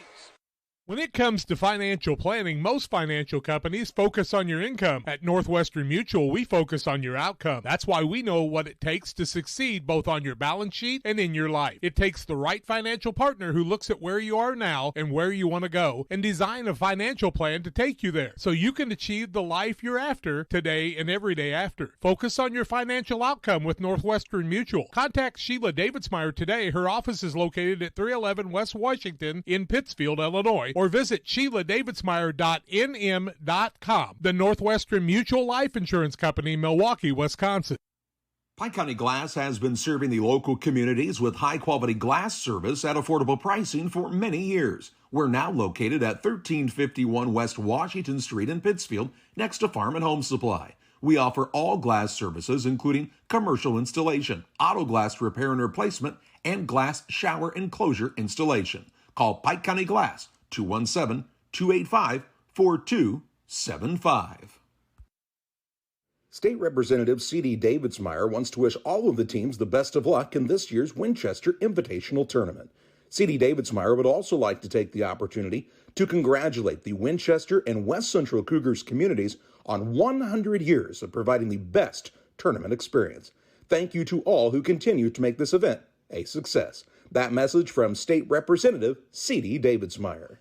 When it comes to financial planning, most financial companies focus on your income. At Northwestern Mutual, we focus on your outcome. That's why we know what it takes to succeed both on your balance sheet and in your life. It takes the right financial partner who looks at where you are now and where you want to go and design a financial plan to take you there so you can achieve the life you're after today and every day after. Focus on your financial outcome with Northwestern Mutual. Contact Sheila Davidsmeyer today. Her office is located at 311 West Washington in Pittsfield, Illinois, or visit SheilaDavidsmeyer.nm.com. The Northwestern Mutual Life Insurance Company, Milwaukee, Wisconsin. Pike County Glass has been serving the local communities with high-quality glass service at affordable pricing for many years. We're now located at 1351 West Washington Street in Pittsfield, next to Farm and Home Supply. We offer all glass services, including commercial installation, auto glass repair and replacement, and glass shower enclosure installation. Call Pike County Glass, 217-285-4275. State Representative C.D. Davidsmeyer wants to wish all of the teams the best of luck in this year's Winchester Invitational Tournament. C.D. Davidsmeyer would also like to take the opportunity to congratulate the Winchester and West Central Cougars communities on 100 years of providing the best tournament experience. Thank you to all who continue to make this event a success. That message from State Representative C.D. Davidsmeyer.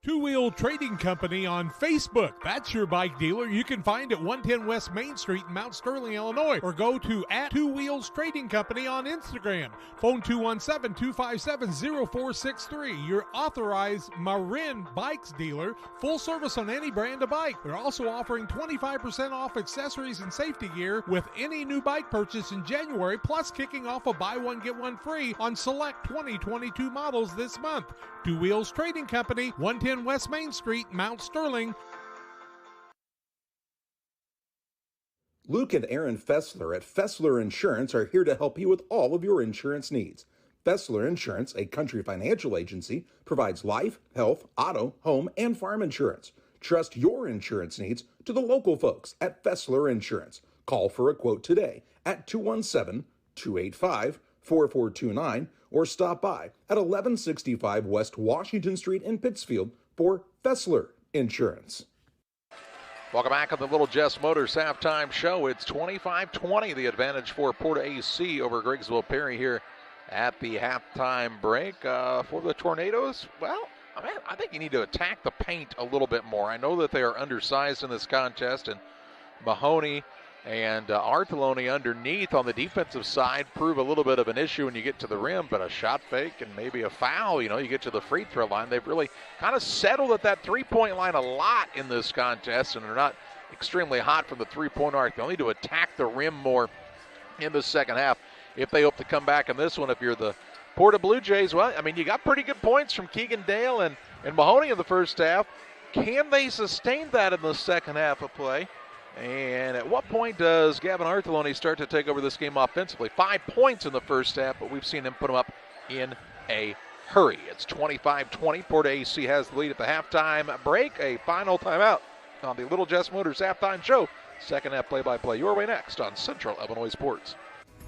Two Wheel Trading Company on Facebook. That's your bike dealer. You can find at 110 West Main Street in Mount Sterling, Illinois, or go to @Two-Wheels Trading Company on Instagram. Phone 217-257-0463. Your authorized Marin Bikes dealer. Full service on any brand of bike. They're also offering 25% off accessories and safety gear with any new bike purchase in January, plus kicking off a buy one, get one free on select 2022 models this month. Two Wheels Trading Company, 110 West Main Street, Mount Sterling. Luke and Aaron Fessler at Fessler Insurance are here to help you with all of your insurance needs. Fessler Insurance, a country financial agency, provides life, health, auto, home, and farm insurance. Trust your insurance needs to the local folks at Fessler Insurance. Call for a quote today at 217-285-4429 or stop by at 1165 West Washington Street in Pittsfield for Fessler Insurance. Welcome back on the Little Jess Motors halftime show. It's 25-20, the advantage for Porta-A over Griggsville here at the halftime break. For the Tornadoes, well, I think you need to attack the paint a little bit more. I know that they are undersized in this contest, and Mahoney and Arthelone underneath on the defensive side prove a little bit of an issue when you get to the rim, but a shot fake and maybe a foul, you get to the free throw line. They've really kind of settled at that three-point line a lot in this contest, and they're not extremely hot from the three-point arc. They'll need to attack the rim more in the second half if they hope to come back in this one. If you're the Porta Blue Jays, well, you got pretty good points from Keegan Dale and Mahoney in the first half. Can they sustain that in the second half of play? And at what point does Gavin Arthelone start to take over this game offensively? 5 points in the first half, but we've seen him put them up in a hurry. It's 25-20. Porta-A has the lead at the halftime break. A final timeout on the Little Jess Motors halftime show. Second half play-by-play your way next on Central Illinois Sports.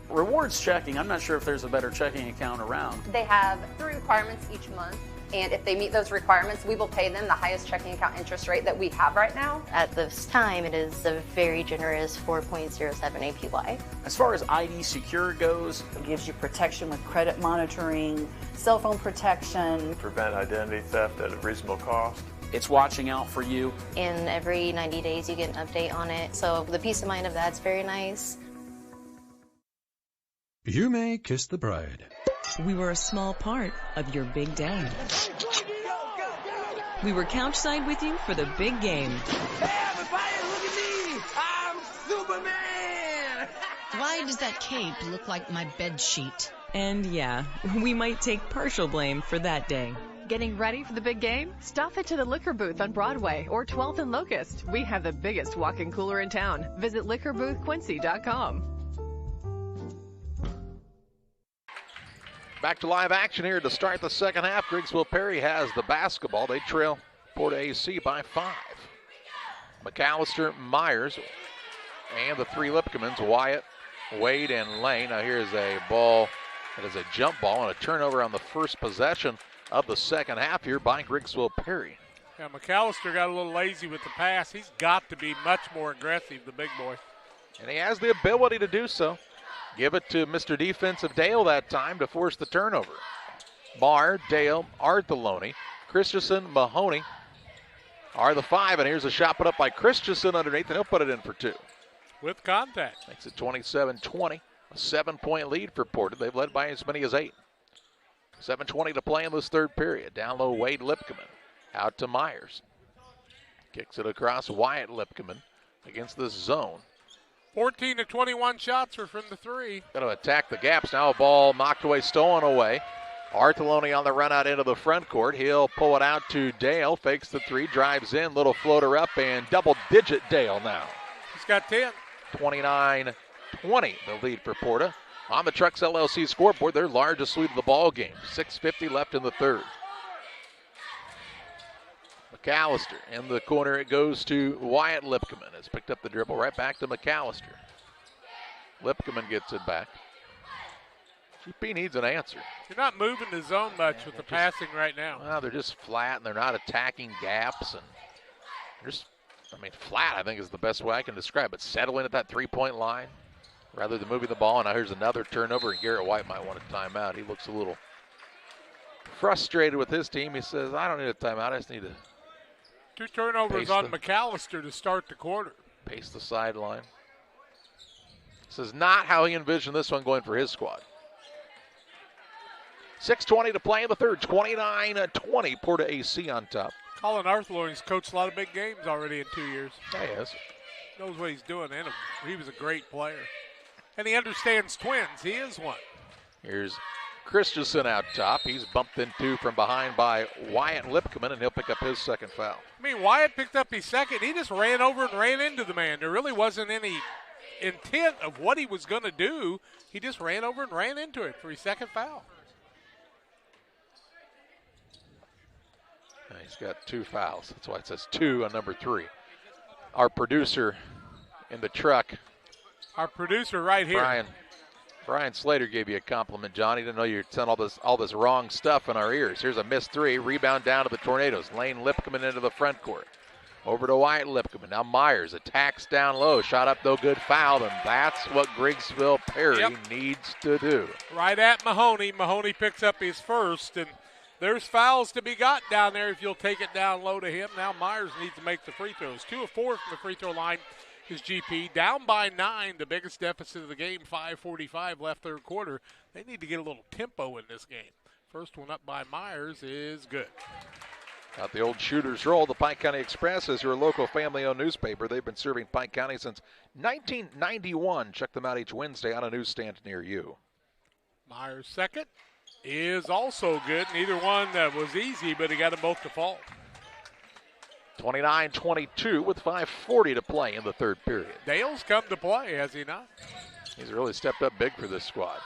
Rewards checking, I'm not sure if there's a better checking account around. They have 3 requirements each month. And if they meet those requirements, we will pay them the highest checking account interest rate that we have right now. At this time, it is a very generous 4.07 APY. As far as ID Secure goes, It gives you protection with credit monitoring, cell phone protection. Prevent identity theft at a reasonable cost. it's watching out for you. And every 90 days you get an update on it. So the peace of mind of that's very nice. You may kiss the bride. We were a small part of your big day. We were couchside with you for the big game. Hey, everybody, look at me! I'm Superman! Why does that cape look like my bed sheet? And yeah, we might take partial blame for that day. Getting ready for the big game? Stop it to the liquor booth on Broadway or 12th and Locust. We have the biggest walk-in cooler in town. Visit liquorboothquincy.com. Back to live action here to start the second half. Griggsville Perry has the basketball. They trail PORTA-A by 5. McAllister, Myers, and the three Lipcomans, Wyatt, Wade, and Lane. Now here's a ball that is a jump ball and a turnover on the first possession of the second half here by Griggsville Perry. Yeah, McAllister got a little lazy with the pass. He's got to be much more aggressive, the big boy. And he has the ability to do so. Give it to Mr. Defensive Dale that time to force the turnover. Barr, Dale, Artheloni, Christensen, Mahoney are the 5, and here's a shot put up by Christensen underneath, and he'll put it in for 2. With contact. Makes it 27-20, a 7-point lead for Porta. They've led by as many as 8. 7:20 to play in this third period. Down low, Wade Lipcoman. Out to Myers. Kicks it across Wyatt Lipcoman against this zone. 14 to 21 shots are from the 3. Going to attack the gaps now. A ball knocked away, stolen away. Artheloni on the run out into the front court. He'll pull it out to Dale. Fakes the 3, drives in. Little floater up, and double-digit Dale now. He's got 10. 29-20, the lead for Porta. On the Trucks LLC scoreboard, their largest lead of the ball game. 6:50 left in the third. McAllister in the corner. It goes to Wyatt Lipcoman. Has picked up the dribble right back to McAllister. Lipcoman gets it back. GP needs an answer. You're not moving the zone much with the passing right now. Well, they're just flat and they're not attacking gaps, and they're just, flat I think is the best way I can describe it. Settling at that 3-point line rather than moving the ball. And now here's another turnover, and Garrett White might want a timeout. He looks a little frustrated with his team. He says, I don't need a timeout. I just need to 2 turnovers on McAllister to start the quarter. Pace the sideline. This is not how he envisioned this one going for his squad. 6:20 to play in the third. 29-20, PORTA-A on top. Colin Artheloni's coached a lot of big games already in 2 years. Yeah, he has. Knows what he's doing, and he was a great player. And he understands twins. He is one. Here's Christensen out top. He's bumped into from behind by Wyatt Lipcoman, and he'll pick up his second foul. Wyatt picked up his second. He just ran over and ran into the man. There really wasn't any intent of what he was going to do. He just ran over and ran into it for his second foul. He's got 2 fouls. That's why it says 2 on number 3. Our producer in the truck. Our producer right here. Brian Slater gave you a compliment, John. He didn't know you were telling all this wrong stuff in our ears. Here's a missed 3. Rebound down to the Tornadoes. Lane Lipcoman into the front court. Over to Wyatt Lipcoman. Now Myers attacks down low. Shot up, no good, foul. And that's what Griggsville Perry needs to do. Right at Mahoney. Mahoney picks up his first. And there's fouls to be got down there if you'll take it down low to him. Now Myers needs to make the free throws. 2 of 4 from the free throw line. His GP down by 9, the biggest deficit of the game, 5:45 left third quarter. They need to get a little tempo in this game. First one up by Myers is good. Got the old shooter's roll. The Pike County Express is your local family-owned newspaper. They've been serving Pike County since 1991. Check them out each Wednesday on a newsstand near you. Myers' second is also good. Neither one was easy, but he got them both to fall. 29-22 with 5:40 to play in the third period. Dale's come to play, has he not? He's really stepped up big for this squad.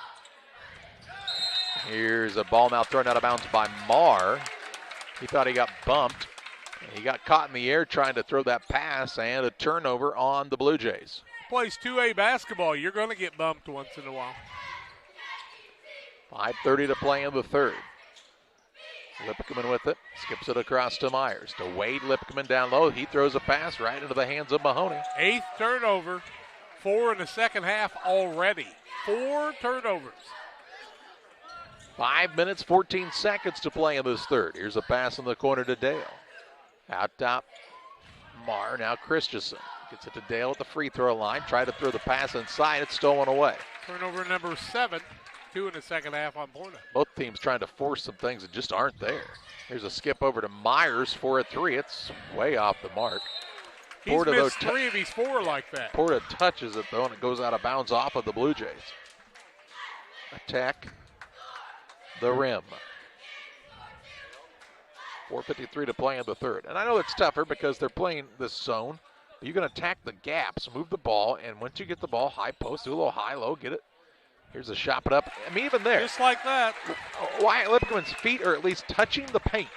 Here's a ball now thrown out of bounds by Marr. He thought he got bumped. He got caught in the air trying to throw that pass, and a turnover on the Blue Jays. Plays 2A basketball. You're going to get bumped once in a while. 5:30 to play in the third. Lipkeman with it. Skips it across to Myers. To Wade. Lipkeman down low. He throws a pass right into the hands of Mahoney. 8th turnover. 4 in the second half already. 4 turnovers. 5 minutes, 14 seconds to play in this third. Here's a pass in the corner to Dale. Out top, Marr. Now Christensen gets it to Dale at the free throw line. Tried to throw the pass inside. It's stolen away. Turnover number 7. 2 in the second half on Porta. Both teams trying to force some things that just aren't there. Here's a skip over to Myers for a three. It's way off the mark. He's Porta, missed 3 of his 4 like that. Porta touches it, though, and it goes out of bounds off of the Blue Jays. Attack the rim. 4:53 to play in the third. And I know it's tougher because they're playing this zone, but you're going to attack the gaps, move the ball, and once you get the ball, high post, do a little high-low, get it. Here's a shot put up. I mean, even there. Just like that. Wyatt Lipkeman's feet are at least touching the paint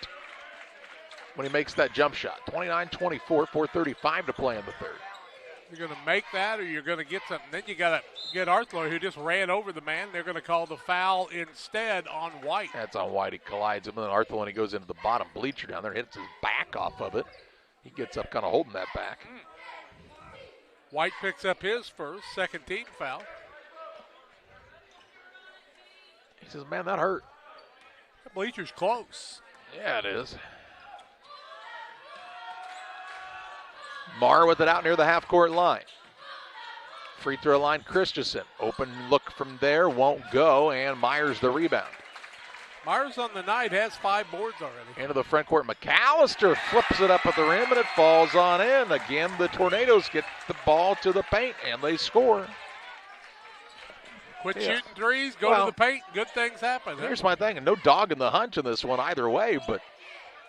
when he makes that jump shot. 29-24, 4:35 to play in the third. You're going to make that or you're going to get something. Then you got to get Arthur, who just ran over the man. They're going to call the foul instead on White. That's on White. He collides him. And then Arthur, when he goes into the bottom bleacher down there, hits his back off of it. He gets up kind of holding that back. White picks up his first, second team foul. He says, man, that hurt. The bleacher's close. Yeah, it is. Marr with it out near the half-court line. Free throw line, Christensen. Open look from there, won't go, and Myers the rebound. Myers on the night has 5 boards already. Into the front court, McAllister flips it up at the rim, and it falls on in. Again, the Tornadoes get the ball to the paint, and they score. Quit shooting threes, go to the paint, good things happen. Here's my thing, and no dog in the hunt in this one either way, but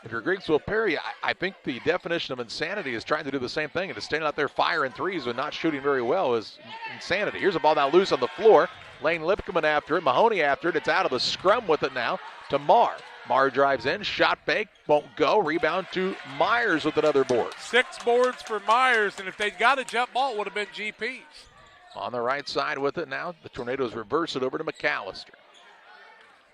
if you're Griggsville Perry, I think the definition of insanity is trying to do the same thing, and to stand out there firing threes and not shooting very well is insanity. Here's a ball now loose on the floor. Lane Lipkeman after it, Mahoney after it. It's out of the scrum with it now to Marr. Marr drives in, shot fake, won't go. Rebound to Myers with another board. 6 boards for Myers, and if they'd got a jump ball, it would have been GP's. On the right side with it now, the Tornadoes reverse it over to McAllister.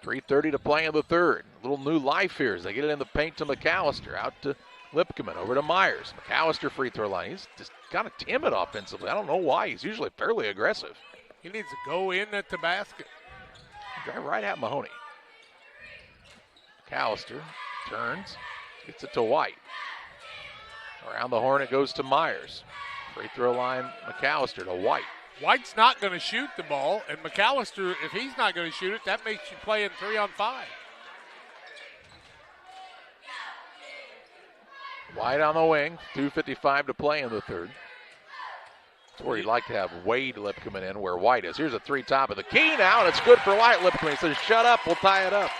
3:30 to play in the third. A little new life here as they get it in the paint to McAllister. Out to Lipkeman, over to Myers. McAllister free throw line. He's just kind of timid offensively. I don't know why. He's usually fairly aggressive. He needs to go in at the basket. Drive right at Mahoney. McAllister turns, gets it to White. Around the horn it goes to Myers. Free throw line, McAllister to White. White's not going to shoot the ball, and McAllister, if he's not going to shoot it, that makes you play in 3-on-5. White on the wing, 2:55 to play in the third. That's where you'd like to have Wade Lipkeman in, where White is. Here's a three top of the key now, and it's good for White Lipkeman. He says, shut up, we'll tie it up.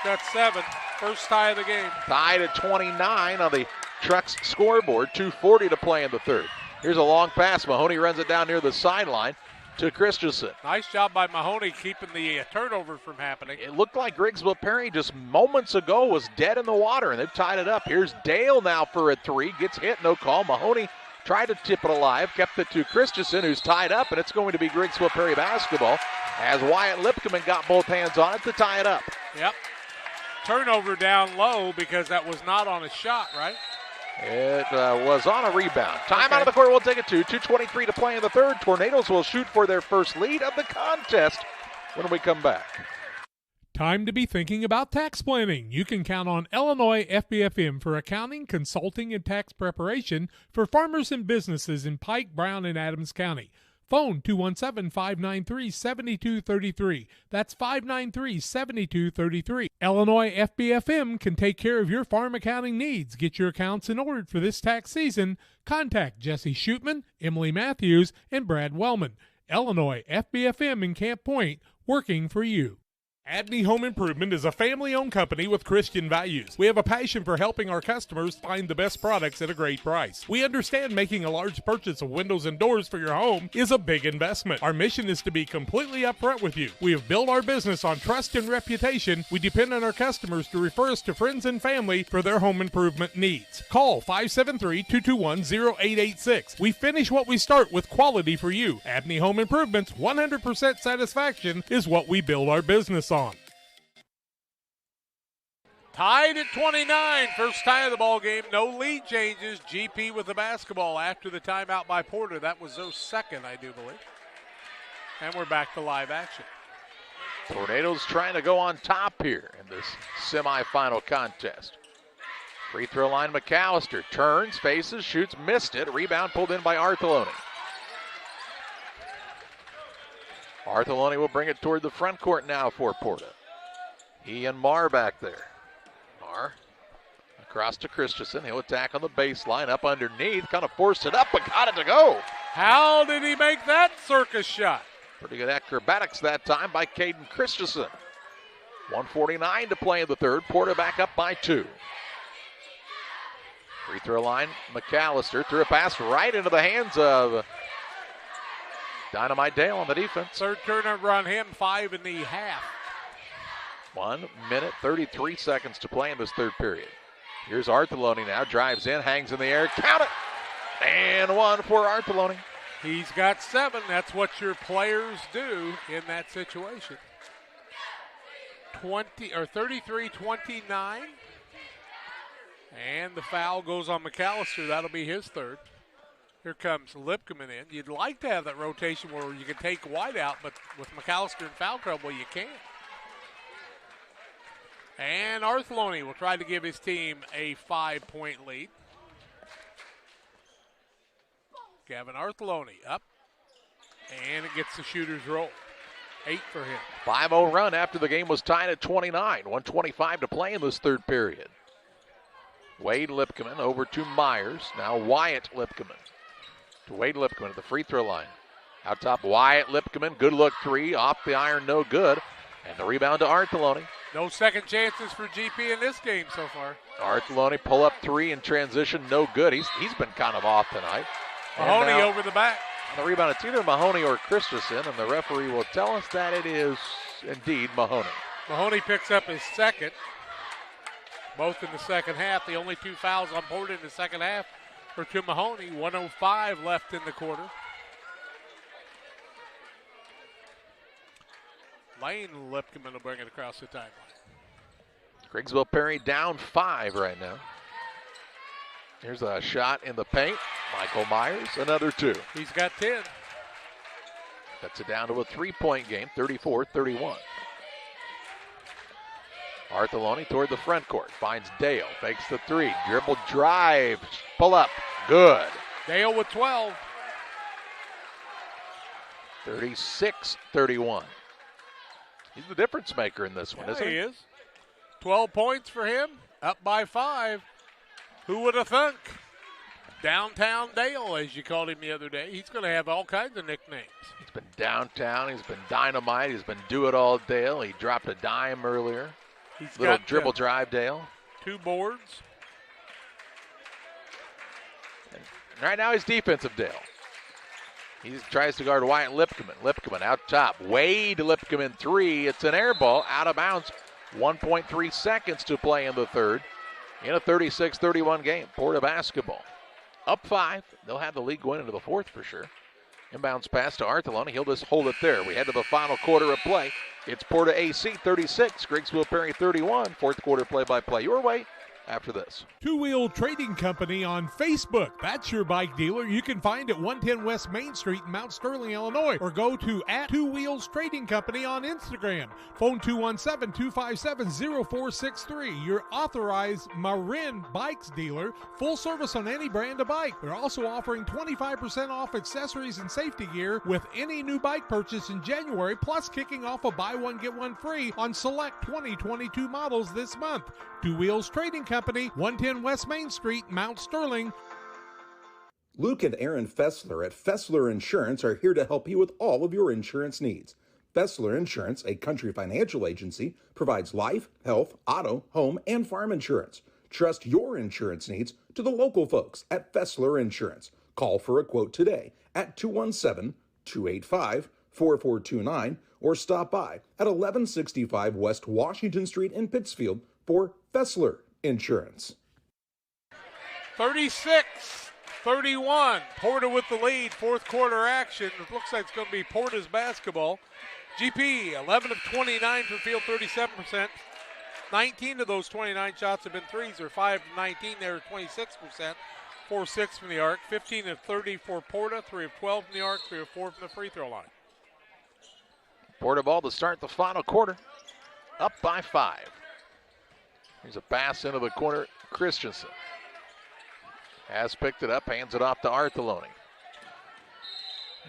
That's 7, first tie of the game. Tied at 29 on the Trucks scoreboard, 2:40 to play in the third. Here's a long pass. Mahoney runs it down near the sideline to Christensen. Nice job by Mahoney keeping the turnover from happening. It looked like Griggsville Perry just moments ago was dead in the water, and they've tied it up. Here's Dale now for a three. Gets hit, no call. Mahoney tried to tip it alive, kept it to Christensen, who's tied up, and it's going to be Griggsville Perry basketball as Wyatt Lipkeman got both hands on it to tie it up. Yep. Turnover down low because that was not on a shot, right? It was on a rebound. Timeout of the court, we'll take it to 2:23 to play in the third. Tornadoes will shoot for their first lead of the contest when we come back. Time to be thinking about tax planning. You can count on Illinois FBFM for accounting, consulting, and tax preparation for farmers and businesses in Pike, Brown, and Adams County. Phone 217-593-7233. That's 593-7233. Illinois FBFM can take care of your farm accounting needs. Get your accounts in order for this tax season. Contact Jesse Shootman, Emily Matthews, and Brad Wellman. Illinois FBFM in Camp Point, working for you. Abney Home Improvement is a family-owned company with Christian values. We have a passion for helping our customers find the best products at a great price. We understand making a large purchase of windows and doors for your home is a big investment. Our mission is to be completely upfront with you. We have built our business on trust and reputation. We depend on our customers to refer us to friends and family for their home improvement needs. Call 573-221-0886. We finish what we start with quality for you. Abney Home Improvements, 100% satisfaction is what we build our business on. Tied at 29, first tie of the ball game. No lead changes. GP with the basketball after the timeout by Porter. That was their second, I do believe. And we're back to live action. Tornadoes trying to go on top here in this semifinal contest. Free throw line, McAllister turns, faces, shoots, missed it. Rebound pulled in by Artheloni. Artheloni will bring it toward the front court now for Porta. He and Marr back there. Marr across to Christensen. He'll attack on the baseline, up underneath, kind of forced it up, but got it to go. How did he make that circus shot? Pretty good acrobatics that time by Caden Christensen. 1:49 to play in the third. Porta back up by 2. Free throw line, McAllister threw a pass right into the hands of Dynamite Dale on the defense. Third turnover on him, 5 in the half. 1 minute, 33 seconds to play in this third period. Here's Artheloni now, drives in, hangs in the air, count it! And 1 for Artheloni. He's got 7. That's what your players do in that situation. 33-29. And the foul goes on McAllister. That'll be his third. Here comes Lipkeman in. You'd like to have that rotation where you can take White out, but with McAllister in foul trouble, you can't. And Artheloni will try to give his team a 5-point lead. Gavin Artheloni up, and it gets the shooter's roll. 8 for him. 5-0 run after the game was tied at 29. 1:25 to play in this third period. Wade Lipkeman over to Myers. Now Wyatt Lipkeman. To Wade Lipkeman at the free throw line. Out top, Wyatt Lipkeman. Good look 3. Off the iron, no good. And the rebound to Artheloni. No second chances for GP in this game so far. Artheloni pull up 3 in transition, no good. He's been kind of off tonight. Mahoney over the back. On the rebound, it's either Mahoney or Christensen, and the referee will tell us that it is indeed Mahoney. Mahoney picks up his second. Both in the second half. The only 2 fouls on Porter in the second half were to Mahoney. 1:05 left in the quarter. Lane Lipkeman will bring it across the timeline. Griggsville Perry down 5 right now. Here's a shot in the paint. Michael Myers, another 2. He's got 10. That's it down to a 3-point game, 34-31. Artheloni toward the front court, finds Dale, fakes the 3, dribble drive, pull up, good. Dale with 12. 36-31. He's the difference maker in this one, isn't he? He is. 12 points for him, up by 5. Who would have thunk? Downtown Dale, as you called him the other day. He's going to have all kinds of nicknames. He's been downtown, he's been dynamite, he's been do-it-all Dale. He dropped a dime earlier. He's Little got dribble drive, Dale. 2 boards. And right now he's defensive Dale. He tries to guard Wyatt Lipkeman. Lipkeman out top. Wade Lipkeman 3. It's an air ball out of bounds. 1.3 seconds to play in the third. In a 36-31 game. Porta basketball. Up 5. They'll have the lead going into the fourth for sure. Inbounds pass to Artheloni. He'll just hold it there. We head to the final quarter of play. It's Porta-A / 36, Griggsville Perry 31. Fourth quarter play-by-play your way after this. Two Wheel Trading Company on Facebook. That's your bike dealer. You can find at 110 West Main Street in Mount Sterling, Illinois, or go to @Two Wheels Trading Company on Instagram. Phone 217-257-0463. Your authorized Marin Bikes dealer. Full service on any brand of bike. They're also offering 25% off accessories and safety gear with any new bike purchase in January, plus kicking off a buy one get one free on select 2022 models this month. Two Wheels Trading Company, 110 West Main Street, Mount Sterling. Luke and Aaron Fessler at Fessler Insurance are here to help you with all of your insurance needs. Fessler Insurance, a Country Financial agency, provides life, health, auto, home, and farm insurance. Trust your insurance needs to the local folks at Fessler Insurance. Call for a quote today at 217-285-4429 or stop by at 1165 West Washington Street in Pittsfield for Fessler Insurance. 36-31. Porta with the lead. Fourth quarter action. It looks like it's going to be Porta's basketball. GP, 11 of 29 from field, 37%. 19 of those 29 shots have been threes. They're 5 of 19. They're 26%. 4-6 from the arc. 15 of 30 for Porta. 3 of 12 from the arc. 3 of 4 from the free throw line. Porta ball to start the final quarter. Up by 5. Here's a pass into the corner. Christensen has picked it up, hands it off to Artheloni.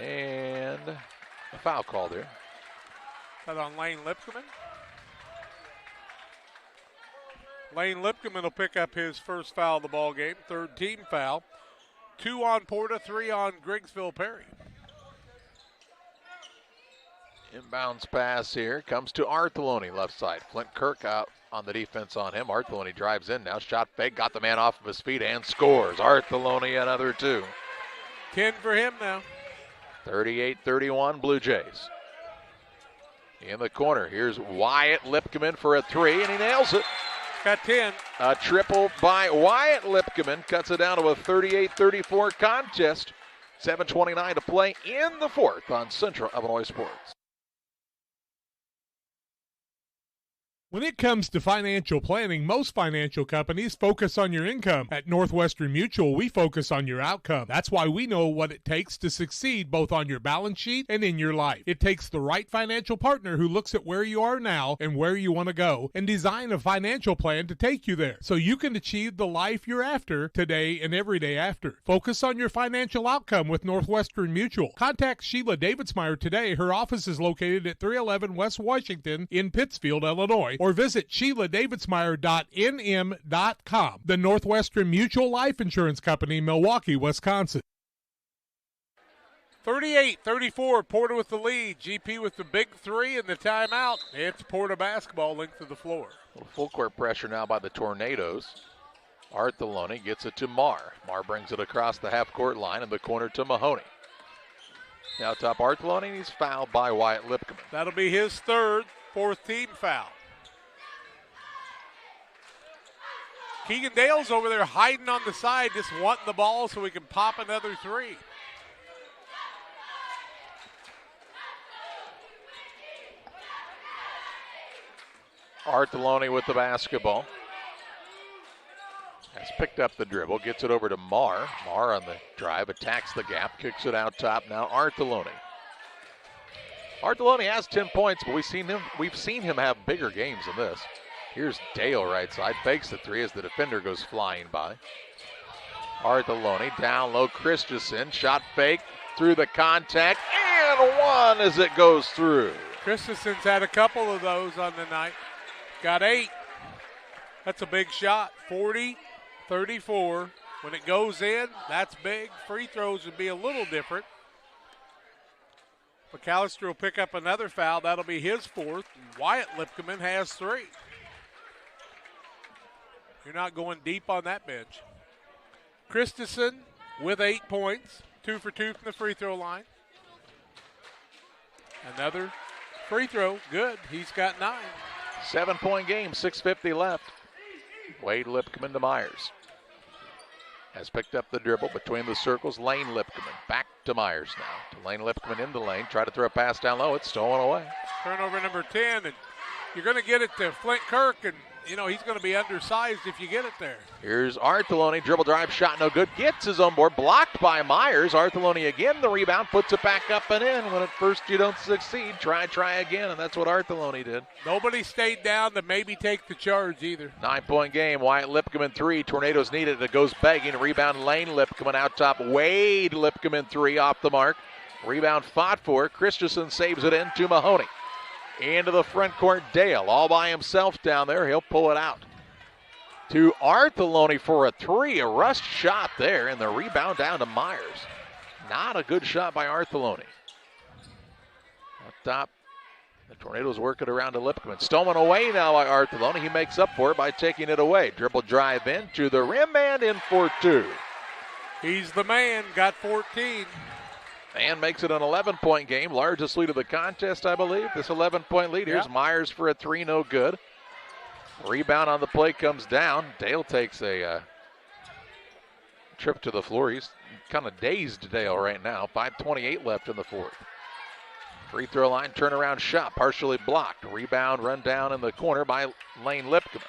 And a foul call there. That on Lane Lipkeman. Lane Lipkeman will pick up his first foul of the ball game, third team foul. 2 on Porta, 3 on Griggsville Perry. Inbounds pass here comes to Artheloni, left side. Flint Kirk out on the defense on him. Artheloni drives in now, shot fake, got the man off of his feet and scores. Artheloni another 2. 10 for him now. 38-31 Blue Jays. In the corner, here's Wyatt Lipkeman for a 3, and he nails it. Got 10. A triple by Wyatt Lipkeman cuts it down to a 38-34 contest. 7:29 to play in the fourth on Central Illinois Sports. When it comes to financial planning, most financial companies focus on your income. At Northwestern Mutual, we focus on your outcome. That's why we know what it takes to succeed both on your balance sheet and in your life. It takes the right financial partner who looks at where you are now and where you want to go and design a financial plan to take you there so you can achieve the life you're after today and every day after. Focus on your financial outcome with Northwestern Mutual. Contact Sheila Davidsmeyer today. Her office is located at 311 West Washington in Pittsfield, Illinois, or visit SheilaDavidsmeyer.nm.com. The Northwestern Mutual Life Insurance Company, Milwaukee, Wisconsin. 38-34, Porta with the lead. GP with the big 3 and the timeout. It's Porta basketball length of the floor. Full court pressure now by the Tornadoes. Artheloni gets it to Marr. Marr brings it across the half-court line in the corner to Mahoney. Now top Artheloni, and he's fouled by Wyatt Lipkeman. That'll be his third, fourth team foul. Keegan Dale's over there hiding on the side, just wanting the ball so he can pop another 3. Artheloni with the basketball. Has picked up the dribble, gets it over to Marr. Marr on the drive, attacks the gap, kicks it out top. Now Artheloni. Artheloni has 10 points, but we've seen him have bigger games than this. Here's Dale right side, fakes the 3 as the defender goes flying by. Artheloni down low, Christensen, shot fake through the contact, and 1 as it goes through. Christensen's had a couple of those on the night. Got 8. That's a big shot, 40-34. When it goes in, that's big. Free throws would be a little different. McAllister will pick up another foul. That'll be his 4th. Wyatt Lipkeman has 3. You're not going deep on that bench. Christensen with 8 points, 2 for 2 from the free throw line. Another free throw, good. He's got 9. 7-point game, 6:50 left. Wade Lipkeman to Myers. Has picked up the dribble between the circles. Lane Lipkeman back to Myers now. To Lane Lipkeman in the lane. Try to throw a pass down low. It's stolen away. Turnover number 10, and you're going to get it to Flint Kirk, and you know he's going to be undersized if you get it there. Here's Artheloni, dribble drive, shot no good. Gets his own board, blocked by Myers. Artheloni again, the rebound, puts it back up and in. When at first you don't succeed, try again, and that's what Artheloni did. Nobody stayed down to maybe take the charge either. 9-point game, Wyatt Lipkeman 3. Tornadoes need it. It goes begging. Rebound Lane Lipkeman out top. Wade Lipkeman 3 off the mark. Rebound fought for. Christensen saves it in to Mahoney. Into the front court, Dale all by himself down there. He'll pull it out to Artheloni for a 3. A rushed shot there, and the rebound down to Myers. Not a good shot by Artheloni. Up top, the Tornadoes work it around to Lipkeman. Stolen away now by Artheloni. He makes up for it by taking it away. Dribble drive in to the rim and in for 2. He's the man, got 14. And makes it an 11-point game, largest lead of the contest, I believe. This 11-point lead. Here's Myers for a 3, no good. Rebound on the play comes down. Dale takes a trip to the floor. He's kind of dazed, Dale, right now. 5:28 left in the fourth. Free throw line turnaround shot, partially blocked. Rebound run down in the corner by Lane Lipkman.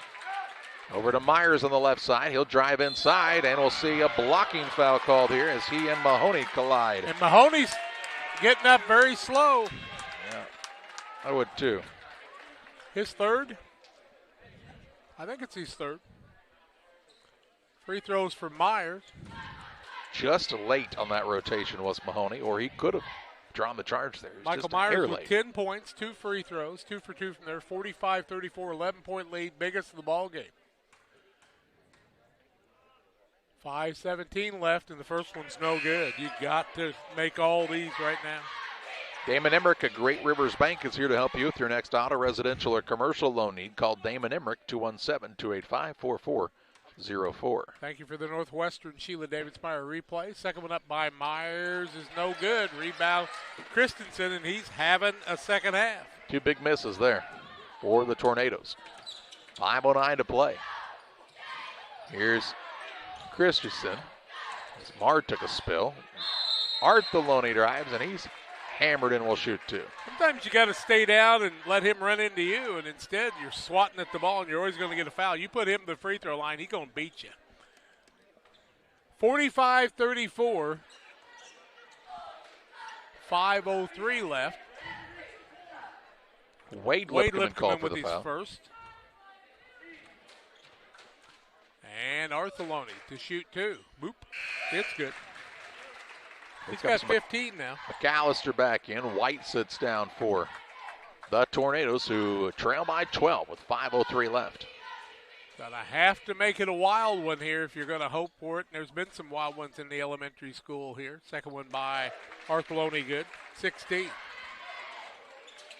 Over to Myers on the left side. He'll drive inside, and we'll see a blocking foul called here as he and Mahoney collide. And Mahoney's getting up very slow. Yeah, I would too. His third? I think it's his third. Free throws for Myers. Just late on that rotation was Mahoney, or he could have drawn the charge there. Michael Myers with 10 points, 2 free throws, 2 for 2 from there, 45-34, 11-point lead, biggest of the ball game. 5:17 left, and the first one's no good. You got to make all these right now. Damon Emmerich at Great Rivers Bank is here to help you with your next auto, residential, or commercial loan need. Call Damon Emmerich, 217-285-4404. Thank you for the Northwestern Sheila Davidsmeyer replay. Second one up by Myers is no good. Rebound Christensen, and he's having a second half. 2 big misses there for the Tornadoes. 5:09 to play. Here's Christensen. Marr took a spill. Artheloni drives, and he's hammered and will shoot 2. Sometimes you got to stay down and let him run into you, and instead you're swatting at the ball, and you're always going to get a foul. You put him to the free throw line, he's going to beat you. 45-34. 5:03 left. Wade Lipkman called for with the his foul. First. And Artheloni to shoot 2. Boop. It's good. He's got 15 now. McAllister back in. White sits down for the Tornadoes, who trail by 12 with 5:03 left. Gonna have to make it a wild one here if you're gonna hope for it. And there's been some wild ones in the elementary school here. Second one by Artheloni, good. 16.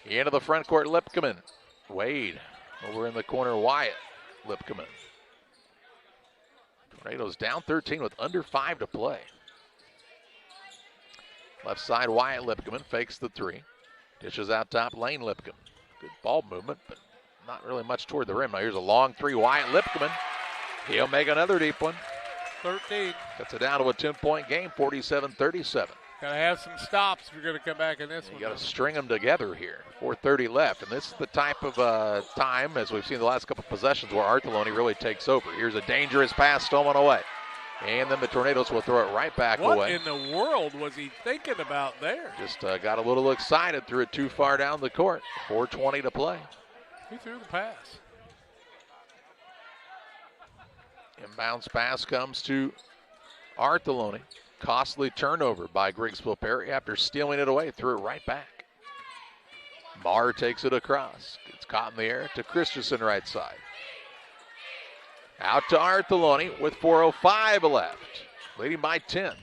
Into the front court, Lipkman. Wade over in the corner, Wyatt. Lipkman. Tornadoes down 13 with under 5 to play. Left side, Wyatt Lipkman fakes the 3. Dishes out top, Lane Lipkman. Good ball movement, but not really much toward the rim. Now here's a long 3, Wyatt Lipkman. He'll make another deep one. 13. Cuts it down to a 10-point game, 47-37. Got to have some stops if you're going to come back in this one. You got to string them together here. 4:30 left, and this is the type of time, as we've seen the last couple of possessions, where Artheloni really takes over. Here's a dangerous pass stolen away. And then the Tornadoes will throw it right back away. What in the world was he thinking about there? Just got a little excited, threw it too far down the court. 4:20 to play. He threw the pass. Inbounds pass comes to Artheloni. Costly turnover by Griggsville Perry after stealing it away. Threw it right back. Marr takes it across. It's caught in the air to Christensen right side. Out to Artheloni with 4:05 left. Leading by 10.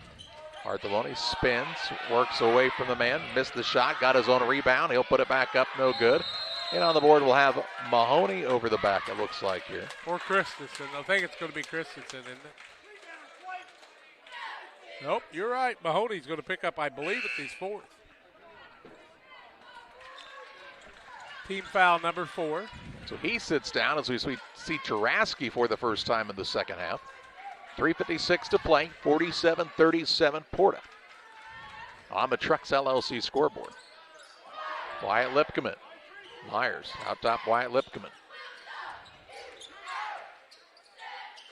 Artheloni spins, works away from the man. Missed the shot, got his own rebound. He'll put it back up, no good. And on the board we'll have Mahoney over the back, it looks like here. Or Christensen. I think it's going to be Christensen, isn't it? Nope, you're right. Mahoney's going to pick up, I believe it's his 4th. Team foul number 4. So he sits down as we see Charaski for the first time in the second half. 3:56 to play, 47-37 Porta. On the Trucks LLC scoreboard. Wyatt Lipkman. Myers out top, Wyatt Lipkman.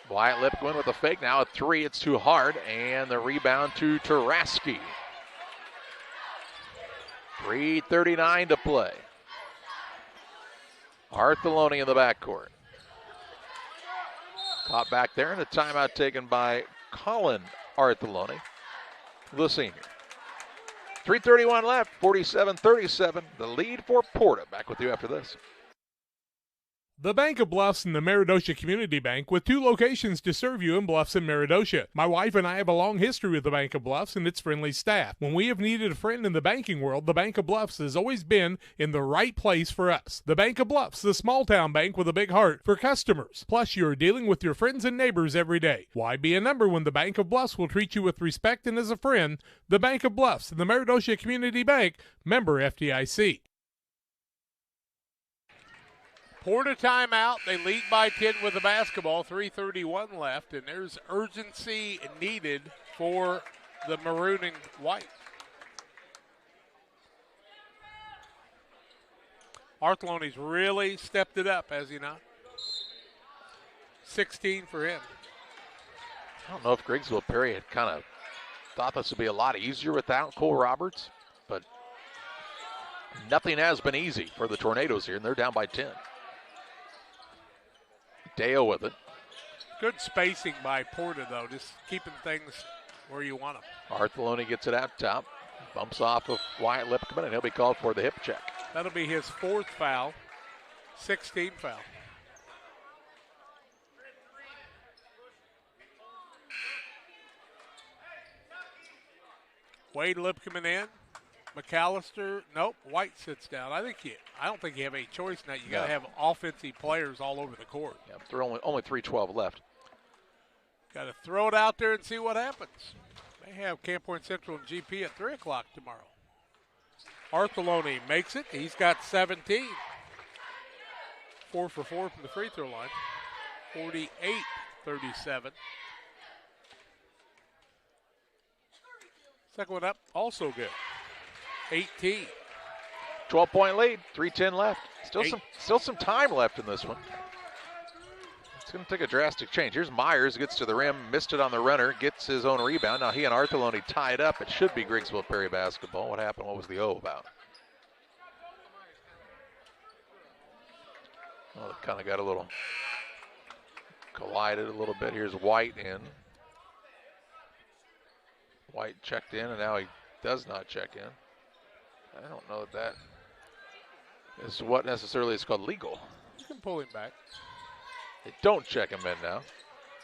Wyatt Lipkman with a fake, now a 3, it's too hard, and the rebound to Charaski. 3:39 to play. Artheloni in the backcourt. Caught back there, and a timeout taken by Colin Artheloni, the senior. 3:31 left, 47-37, the lead for Porta. Back with you after this. The Bank of Bluffs and the Meridosha Community Bank, with 2 locations to serve you in Bluffs and Meridosha. My wife and I have a long history with the Bank of Bluffs and its friendly staff. When we have needed a friend in the banking world, the Bank of Bluffs has always been in the right place for us. The Bank of Bluffs, the small town bank with a big heart for customers. Plus, you are dealing with your friends and neighbors every day. Why be a number when the Bank of Bluffs will treat you with respect and as a friend? The Bank of Bluffs and the Meridosha Community Bank, member FDIC. Porta timeout. They lead by 10 with the basketball. 3:31 left, and there's urgency needed for the maroon and white. Artheloni's really stepped it up, has he not? 16 for him. I don't know if Griggsville Perry had kind of thought this would be a lot easier without Cole Roberts, but nothing has been easy for the Tornadoes here, and they're down by 10. Dale with it. Good spacing by Porta, though, just keeping things where you want them. Artheloni gets it out top, bumps off of Wyatt Lipkman, and he'll be called for the hip check. That'll be his 4th foul, 16th foul. Wade Lipkman in. McAllister, nope, White sits down. I don't think you have any choice now. You got to have offensive players all over the court. Yeah, there are only 3:12 left. Got to throw it out there and see what happens. They have Camp Point Central and GP at 3 o'clock tomorrow. Artheloni makes it. He's got 17. 4 for 4 from the free throw line. 48-37. Second one up, also good. 18. 12-point lead, 3:10 left. Still some time left in this one. It's going to take a drastic change. Here's Myers, gets to the rim, missed it on the runner, gets his own rebound. Now he and Artheloni tied up. It should be Griggsville Perry basketball. What happened? What was the O about? Well, it kind of got a little collided a little bit. Here's White in. White checked in, and now he does not check in. I don't know that is what necessarily is called legal. You can pull him back. They don't check him in now.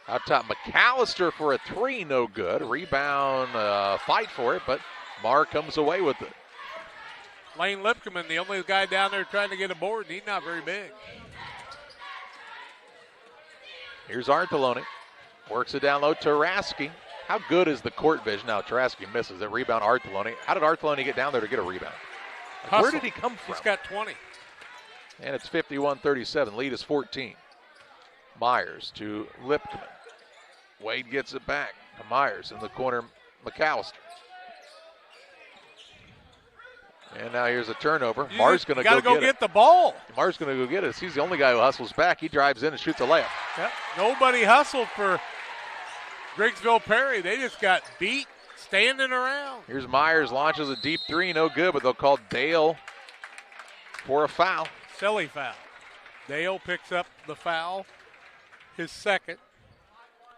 Out top, McAllister for a 3, no good. Rebound, fight for it, but Marr comes away with it. Lane Lipkman, the only guy down there trying to get a board, and he's not very big. Here's Artheloni. Works it down low to Rasky. How good is the court vision? Now Tarasky misses it. Rebound Artheloni. How did Artheloni get down there to get a rebound? Where did he come from? He's got 20. And it's 51-37. Lead is 14. Myers to Lipkman. Wade gets it back to Myers in the corner. McAllister. And now here's a turnover. Marr's going to go get the ball. Marr's going to go get it. He's the only guy who hustles back. He drives in and shoots a layup. Yep. Nobody hustled for Griggsville Perry. They just got beat standing around. Here's Myers, launches a deep 3, no good, but they'll call Dale for a foul. Silly foul. Dale picks up the foul, his second.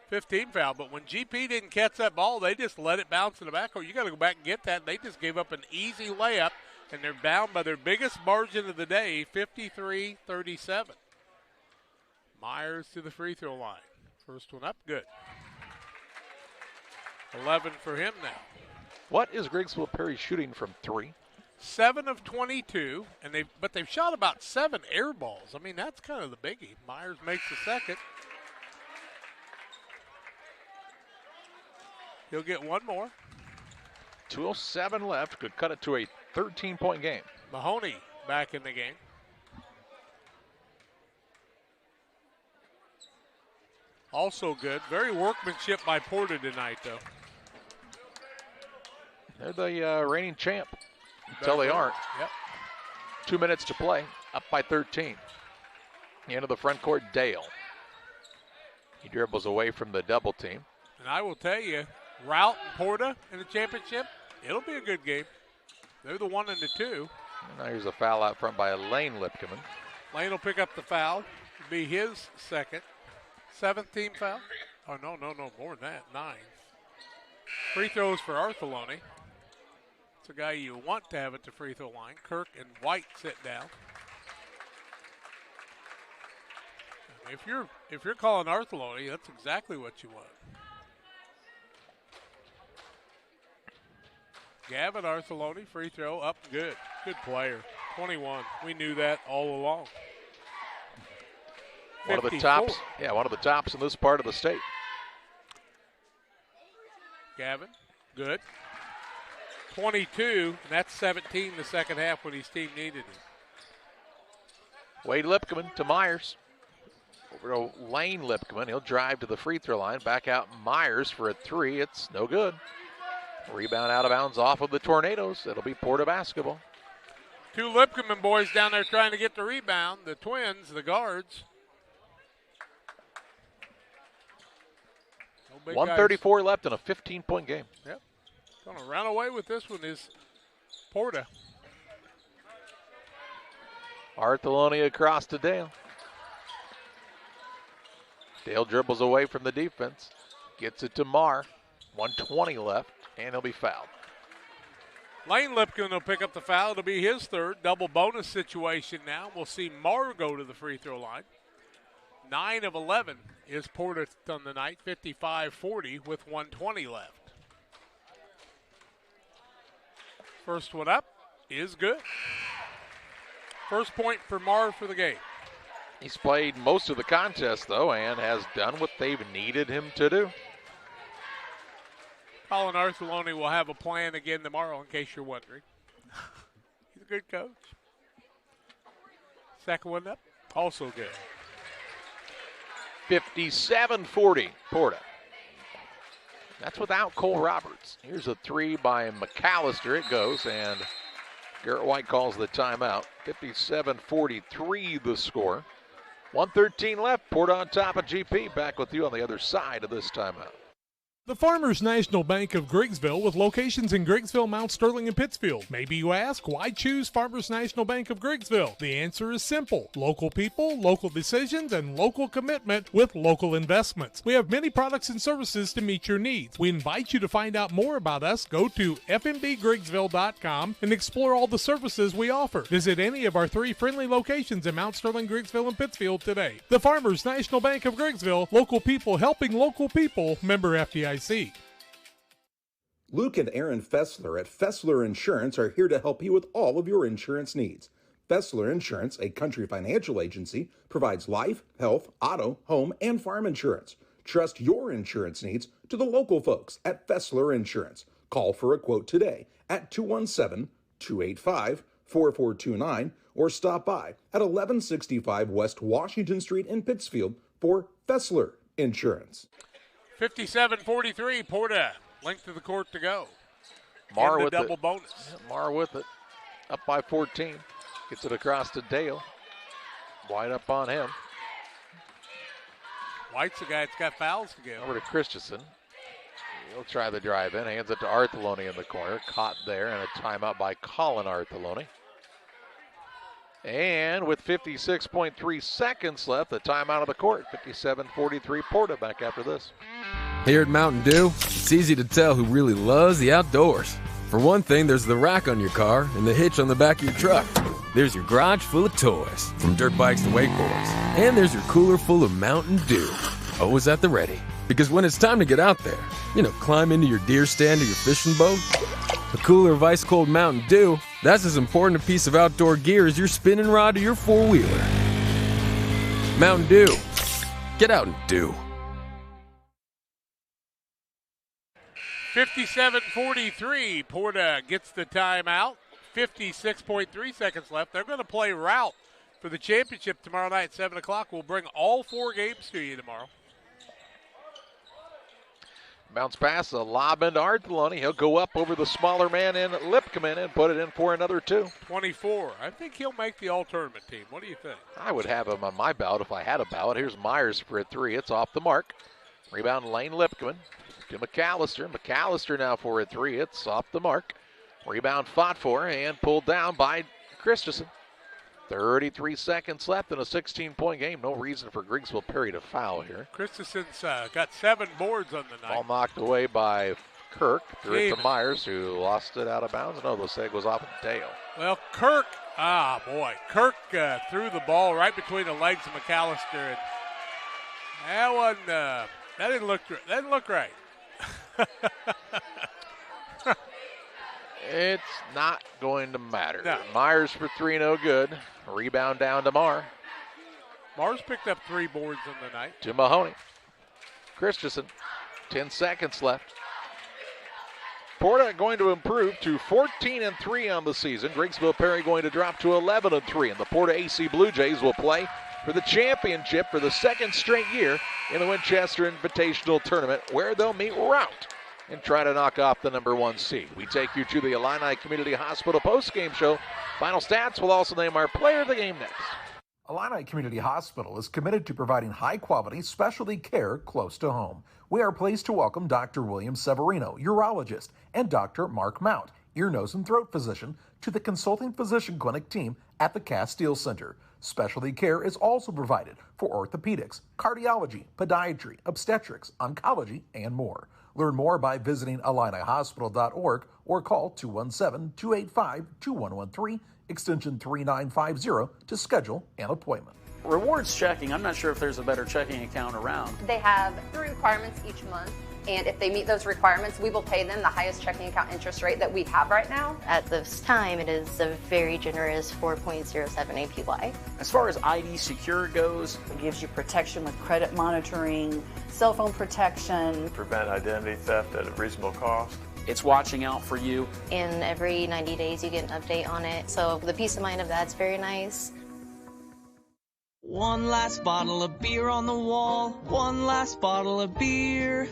15 foul, but when GP didn't catch that ball, they just let it bounce in the backcourt. You got to go back and get that. They just gave up an easy layup, and they're bound by their biggest margin of the day, 53-37. Myers to the free throw line. First one up, good. 11 for him now. What is Griggsville Perry shooting from 3? 7 of 22, but they've shot about 7 air balls. I mean, that's kind of the biggie. Myers makes the second. He'll get one more. 2:07 left. Could cut it to a 13-point game. Mahoney back in the game. Also good. Very workmanship by Porta tonight, though. They're the reigning champ until they aren't. Yep. 2 minutes to play. Up by 13. The end of the front court, Dale. He dribbles away from the double team. And I will tell you, Rout and Porta in the championship, it'll be a good game. They're the 1 and the 2. And now here's a foul out front by Lane Lipkman. Lane will pick up the foul. It'll be his second. 7th team foul. Oh, no, more than that, 9. Free throws for Artheloni. It's a guy you want to have at the free throw line. Kirk and White sit down. If you're calling Artheloni, that's exactly what you want. Gavin Artheloni, free throw, up good. Good player. 21. We knew that all along. One of the tops. Yeah, one of the tops in this part of the state. Gavin, good. 22, and that's 17 the second half when his team needed him. Wade Lipkman to Myers. Over to Lane Lipkman. He'll drive to the free throw line. Back out Myers for a 3. It's no good. Rebound out of bounds off of the Tornadoes. It'll be Porta basketball. Two Lipcomb boys down there trying to get the rebound. The Twins, the guards. 1:34 left in a 15-point game. Yep. Going to run away with this one is Porta. Artheloni across to Dale. Dale dribbles away from the defense. Gets it to Marr. 1:20 left, and he'll be fouled. Lane Lipcomb will pick up the foul. It'll be his third. Double bonus situation now. We'll see Marr go to the free throw line. 9 of 11 is Porta on the night, 55-40 with 1:20 left. First one up is good. First point for Marr for the game. He's played most of the contest, though, and has done what they've needed him to do. Colin Artheloni will have a plan again tomorrow, in case you're wondering. He's a good coach. Second one up, also good. 57-40, Porta. That's without Cole Roberts. Here's a three by McAllister. It goes, and Garrett White calls the timeout. 57-43 the score. 1:13 left. Porta on top of GP. Back with you on the other side of this timeout. The Farmers National Bank of Griggsville, with locations in Griggsville, Mount Sterling, and Pittsfield. Maybe you ask, why choose Farmers National Bank of Griggsville? The answer is simple. Local people, local decisions, and local commitment with local investments. We have many products and services to meet your needs. We invite you to find out more about us. Go to fmbgriggsville.com and explore all the services we offer. Visit any of our 3 friendly locations in Mount Sterling, Griggsville, and Pittsfield today. The Farmers National Bank of Griggsville, local people helping local people, member FDIC. Luke and Aaron Fessler at Fessler Insurance are here to help you with all of your insurance needs. Fessler Insurance, a Country Financial agency, provides life, health, auto, home, and farm insurance. Trust your insurance needs to the local folks at Fessler Insurance. Call for a quote today at 217-285-4429 or stop by at 1165 West Washington Street in Pittsfield for Fessler Insurance. 57-43, Porta. Length of the court to go. Marr with double it. bonus. Yeah, Marr with it. Up by 14. Gets it across to Dale. White up on him. White's the guy that's got fouls to give. Over to Christensen. He'll try the drive in. Hands it to Artheloni in the corner. Caught there, and a timeout by Colin Artheloni. And with 56.3 seconds left, the timeout of the court. 57-43 Porta. Back after this. Here at Mountain Dew, it's easy to tell who really loves the outdoors. For one thing, there's the rack on your car and the hitch on the back of your truck. There's your garage full of toys, from dirt bikes to wakeboards. And there's your cooler full of Mountain Dew, always at the ready. Because when it's time to get out there, climb into your deer stand or your fishing boat, a cooler of ice-cold Mountain Dew, that's as important a piece of outdoor gear as your spinning rod or your four-wheeler. Mountain Dew. Get out and do. 57-43, Porta gets the timeout. 56.3 seconds left. They're going to play route for the championship tomorrow night at 7 o'clock. We'll bring all 4 games to you tomorrow. Bounce pass, a lob into Artheloni. He'll go up over the smaller man in Lipcomb and put it in for another 2. 24. I think he'll make the all-tournament team. What do you think? I would have him on my ballot if I had a ballot. Here's Myers for a 3. It's off the mark. Rebound Lane Lipcomb to McAllister. McAllister now for a 3. It's off the mark. Rebound fought for and pulled down by Christensen. 33 seconds left in a 16-point game. No reason for Griggsville Perry to foul here. Christensen's got 7 boards on the night. Ball knocked away by Kirk. Threw it to Myers, who lost it out of bounds. No, the seg was off of Dale. Well, Kirk threw the ball right between the legs of McAllister. And that didn't look right. It's not going to matter. No. Myers for 3, no good. Rebound down to Marr. Marr's picked up 3 boards on the night. To Mahoney. Christensen, 10 seconds left. Porta going to improve to 14-3 on the season. Griggsville Perry going to drop to 11-3. And the Porta AC Blue Jays will play for the championship for the 2nd straight year in the Winchester Invitational Tournament, where they'll meet Route and try to knock off the number 1 seed. We take you to the Illini Community Hospital postgame show. Final stats, we'll also name our player of the game next. Illini Community Hospital is committed to providing high-quality specialty care close to home. We are pleased to welcome Dr. William Severino, urologist, and Dr. Mark Mount, ear, nose, and throat physician, to the consulting physician clinic team at the Castile Center. Specialty care is also provided for orthopedics, cardiology, podiatry, obstetrics, oncology, and more. Learn more by visiting IlliniHospital.org or call 217-285-2113, extension 3950 to schedule an appointment. Rewards checking, I'm not sure if there's a better checking account around. They have 3 requirements each month, and if they meet those requirements, we will pay them the highest checking account interest rate that we have right now. At this time, it is a very generous 4.07 APY. As far as ID Secure goes, it gives you protection with credit monitoring, cell phone protection. Prevent identity theft at a reasonable cost. It's watching out for you. And every 90 days you get an update on it. So the peace of mind of that's very nice. One last bottle of beer on the wall. One last bottle of beer.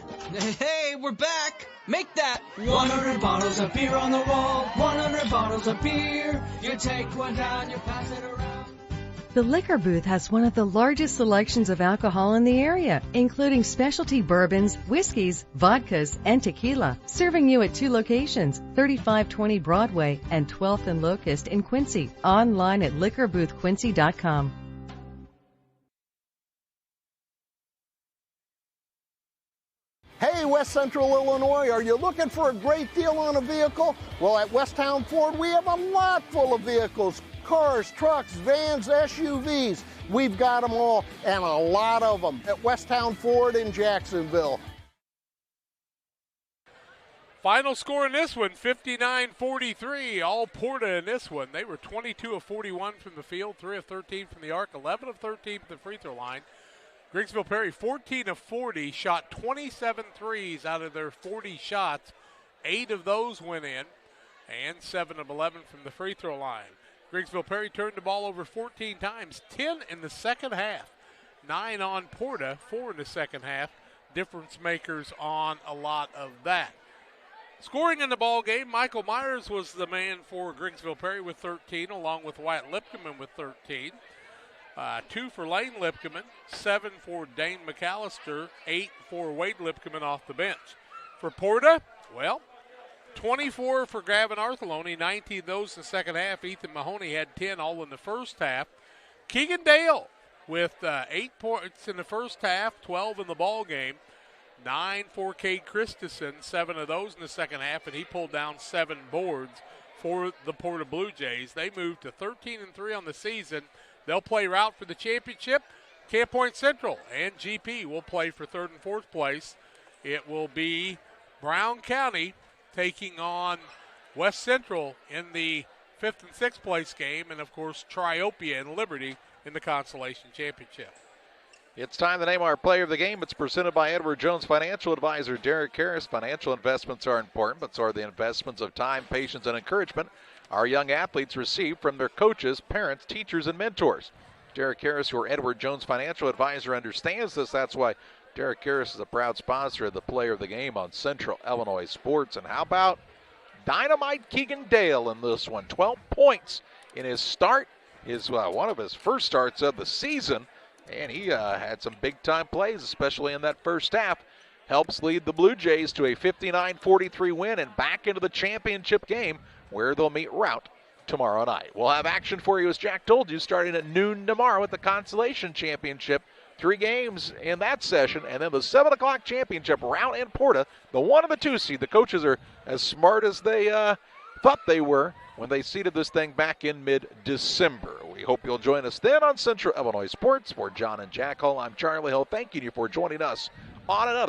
Hey, we're back. Make that 100 bottles of beer on the wall. 100 bottles of beer. You take one down, you pass it around. The Liquor Booth has one of the largest selections of alcohol in the area, including specialty bourbons, whiskeys, vodkas, and tequila. Serving you at 2 locations, 3520 Broadway and 12th and Locust in Quincy. Online at liquorboothquincy.com. Hey, West Central Illinois, are you looking for a great deal on a vehicle? Well, at Westtown Ford, we have a lot full of vehicles. Cars, trucks, vans, SUVs. We've got them all, and a lot of them at Westtown Ford in Jacksonville. Final score in this one, 59-43. All PORTA in this one. They were 22 of 41 from the field, 3 of 13 from the arc, 11 of 13 from the free throw line. Griggsville Perry, 14 of 40, shot 27 threes out of their 40 shots. 8 of those went in, and 7 of 11 from the free throw line. Griggsville Perry turned the ball over 14 times, 10 in the second half. 9 on PORTA, 4 in the second half. Difference makers on a lot of that. Scoring in the ball game, Michael Myers was the man for Griggsville Perry with 13, along with Wyatt Lipkeman with 13. 2 for Lane Lipkeman, 7 for Dane McAllister, 8 for Wade Lipkeman off the bench. For PORTA, well, 24 for Gavin Arthelone, 19 of those in the second half. Ethan Mahoney had 10 all in the first half. Keegan Dale with 8 points in the first half, 12 in the ball game. 9 for Cade Christensen, 7 of those in the second half, and he pulled down 7 boards for the PORTA Blue Jays. They moved to 13-3 on the season. They'll play route for the championship. Camp Point Central and GP will play for 3rd and 4th place. It will be Brown County taking on West Central in the 5th and 6th place game, and of course Triopia and Liberty in the Consolation Championship. It's time to name our player of the game. It's presented by Edward Jones Financial Advisor Derek Harris. Financial investments are important, but so are the investments of time, patience, and encouragement our young athletes receive from their coaches, parents, teachers, and mentors. Derek Harris, your Edward Jones Financial Advisor, understands this. That's why Derek Harris is a proud sponsor of the player of the game on Central Illinois Sports. And how about Dynamite Keegan Dale in this one? 12 points in his start, one of his first starts of the season. And he had some big-time plays, especially in that first half. Helps lead the Blue Jays to a 59-43 win and back into the championship game where they'll meet Route tomorrow night. We'll have action for you, as Jack told you, starting at noon tomorrow at the Consolation Championship. 3 games in that session, and then the 7 o'clock championship, Route and PORTA, the 1 and the 2 seed. The coaches are as smart as they thought they were when they seeded this thing back in mid-December. We hope you'll join us then on Central Illinois Sports. For John and Jack Hull, I'm Charlie Hill. Thanking you for joining us on another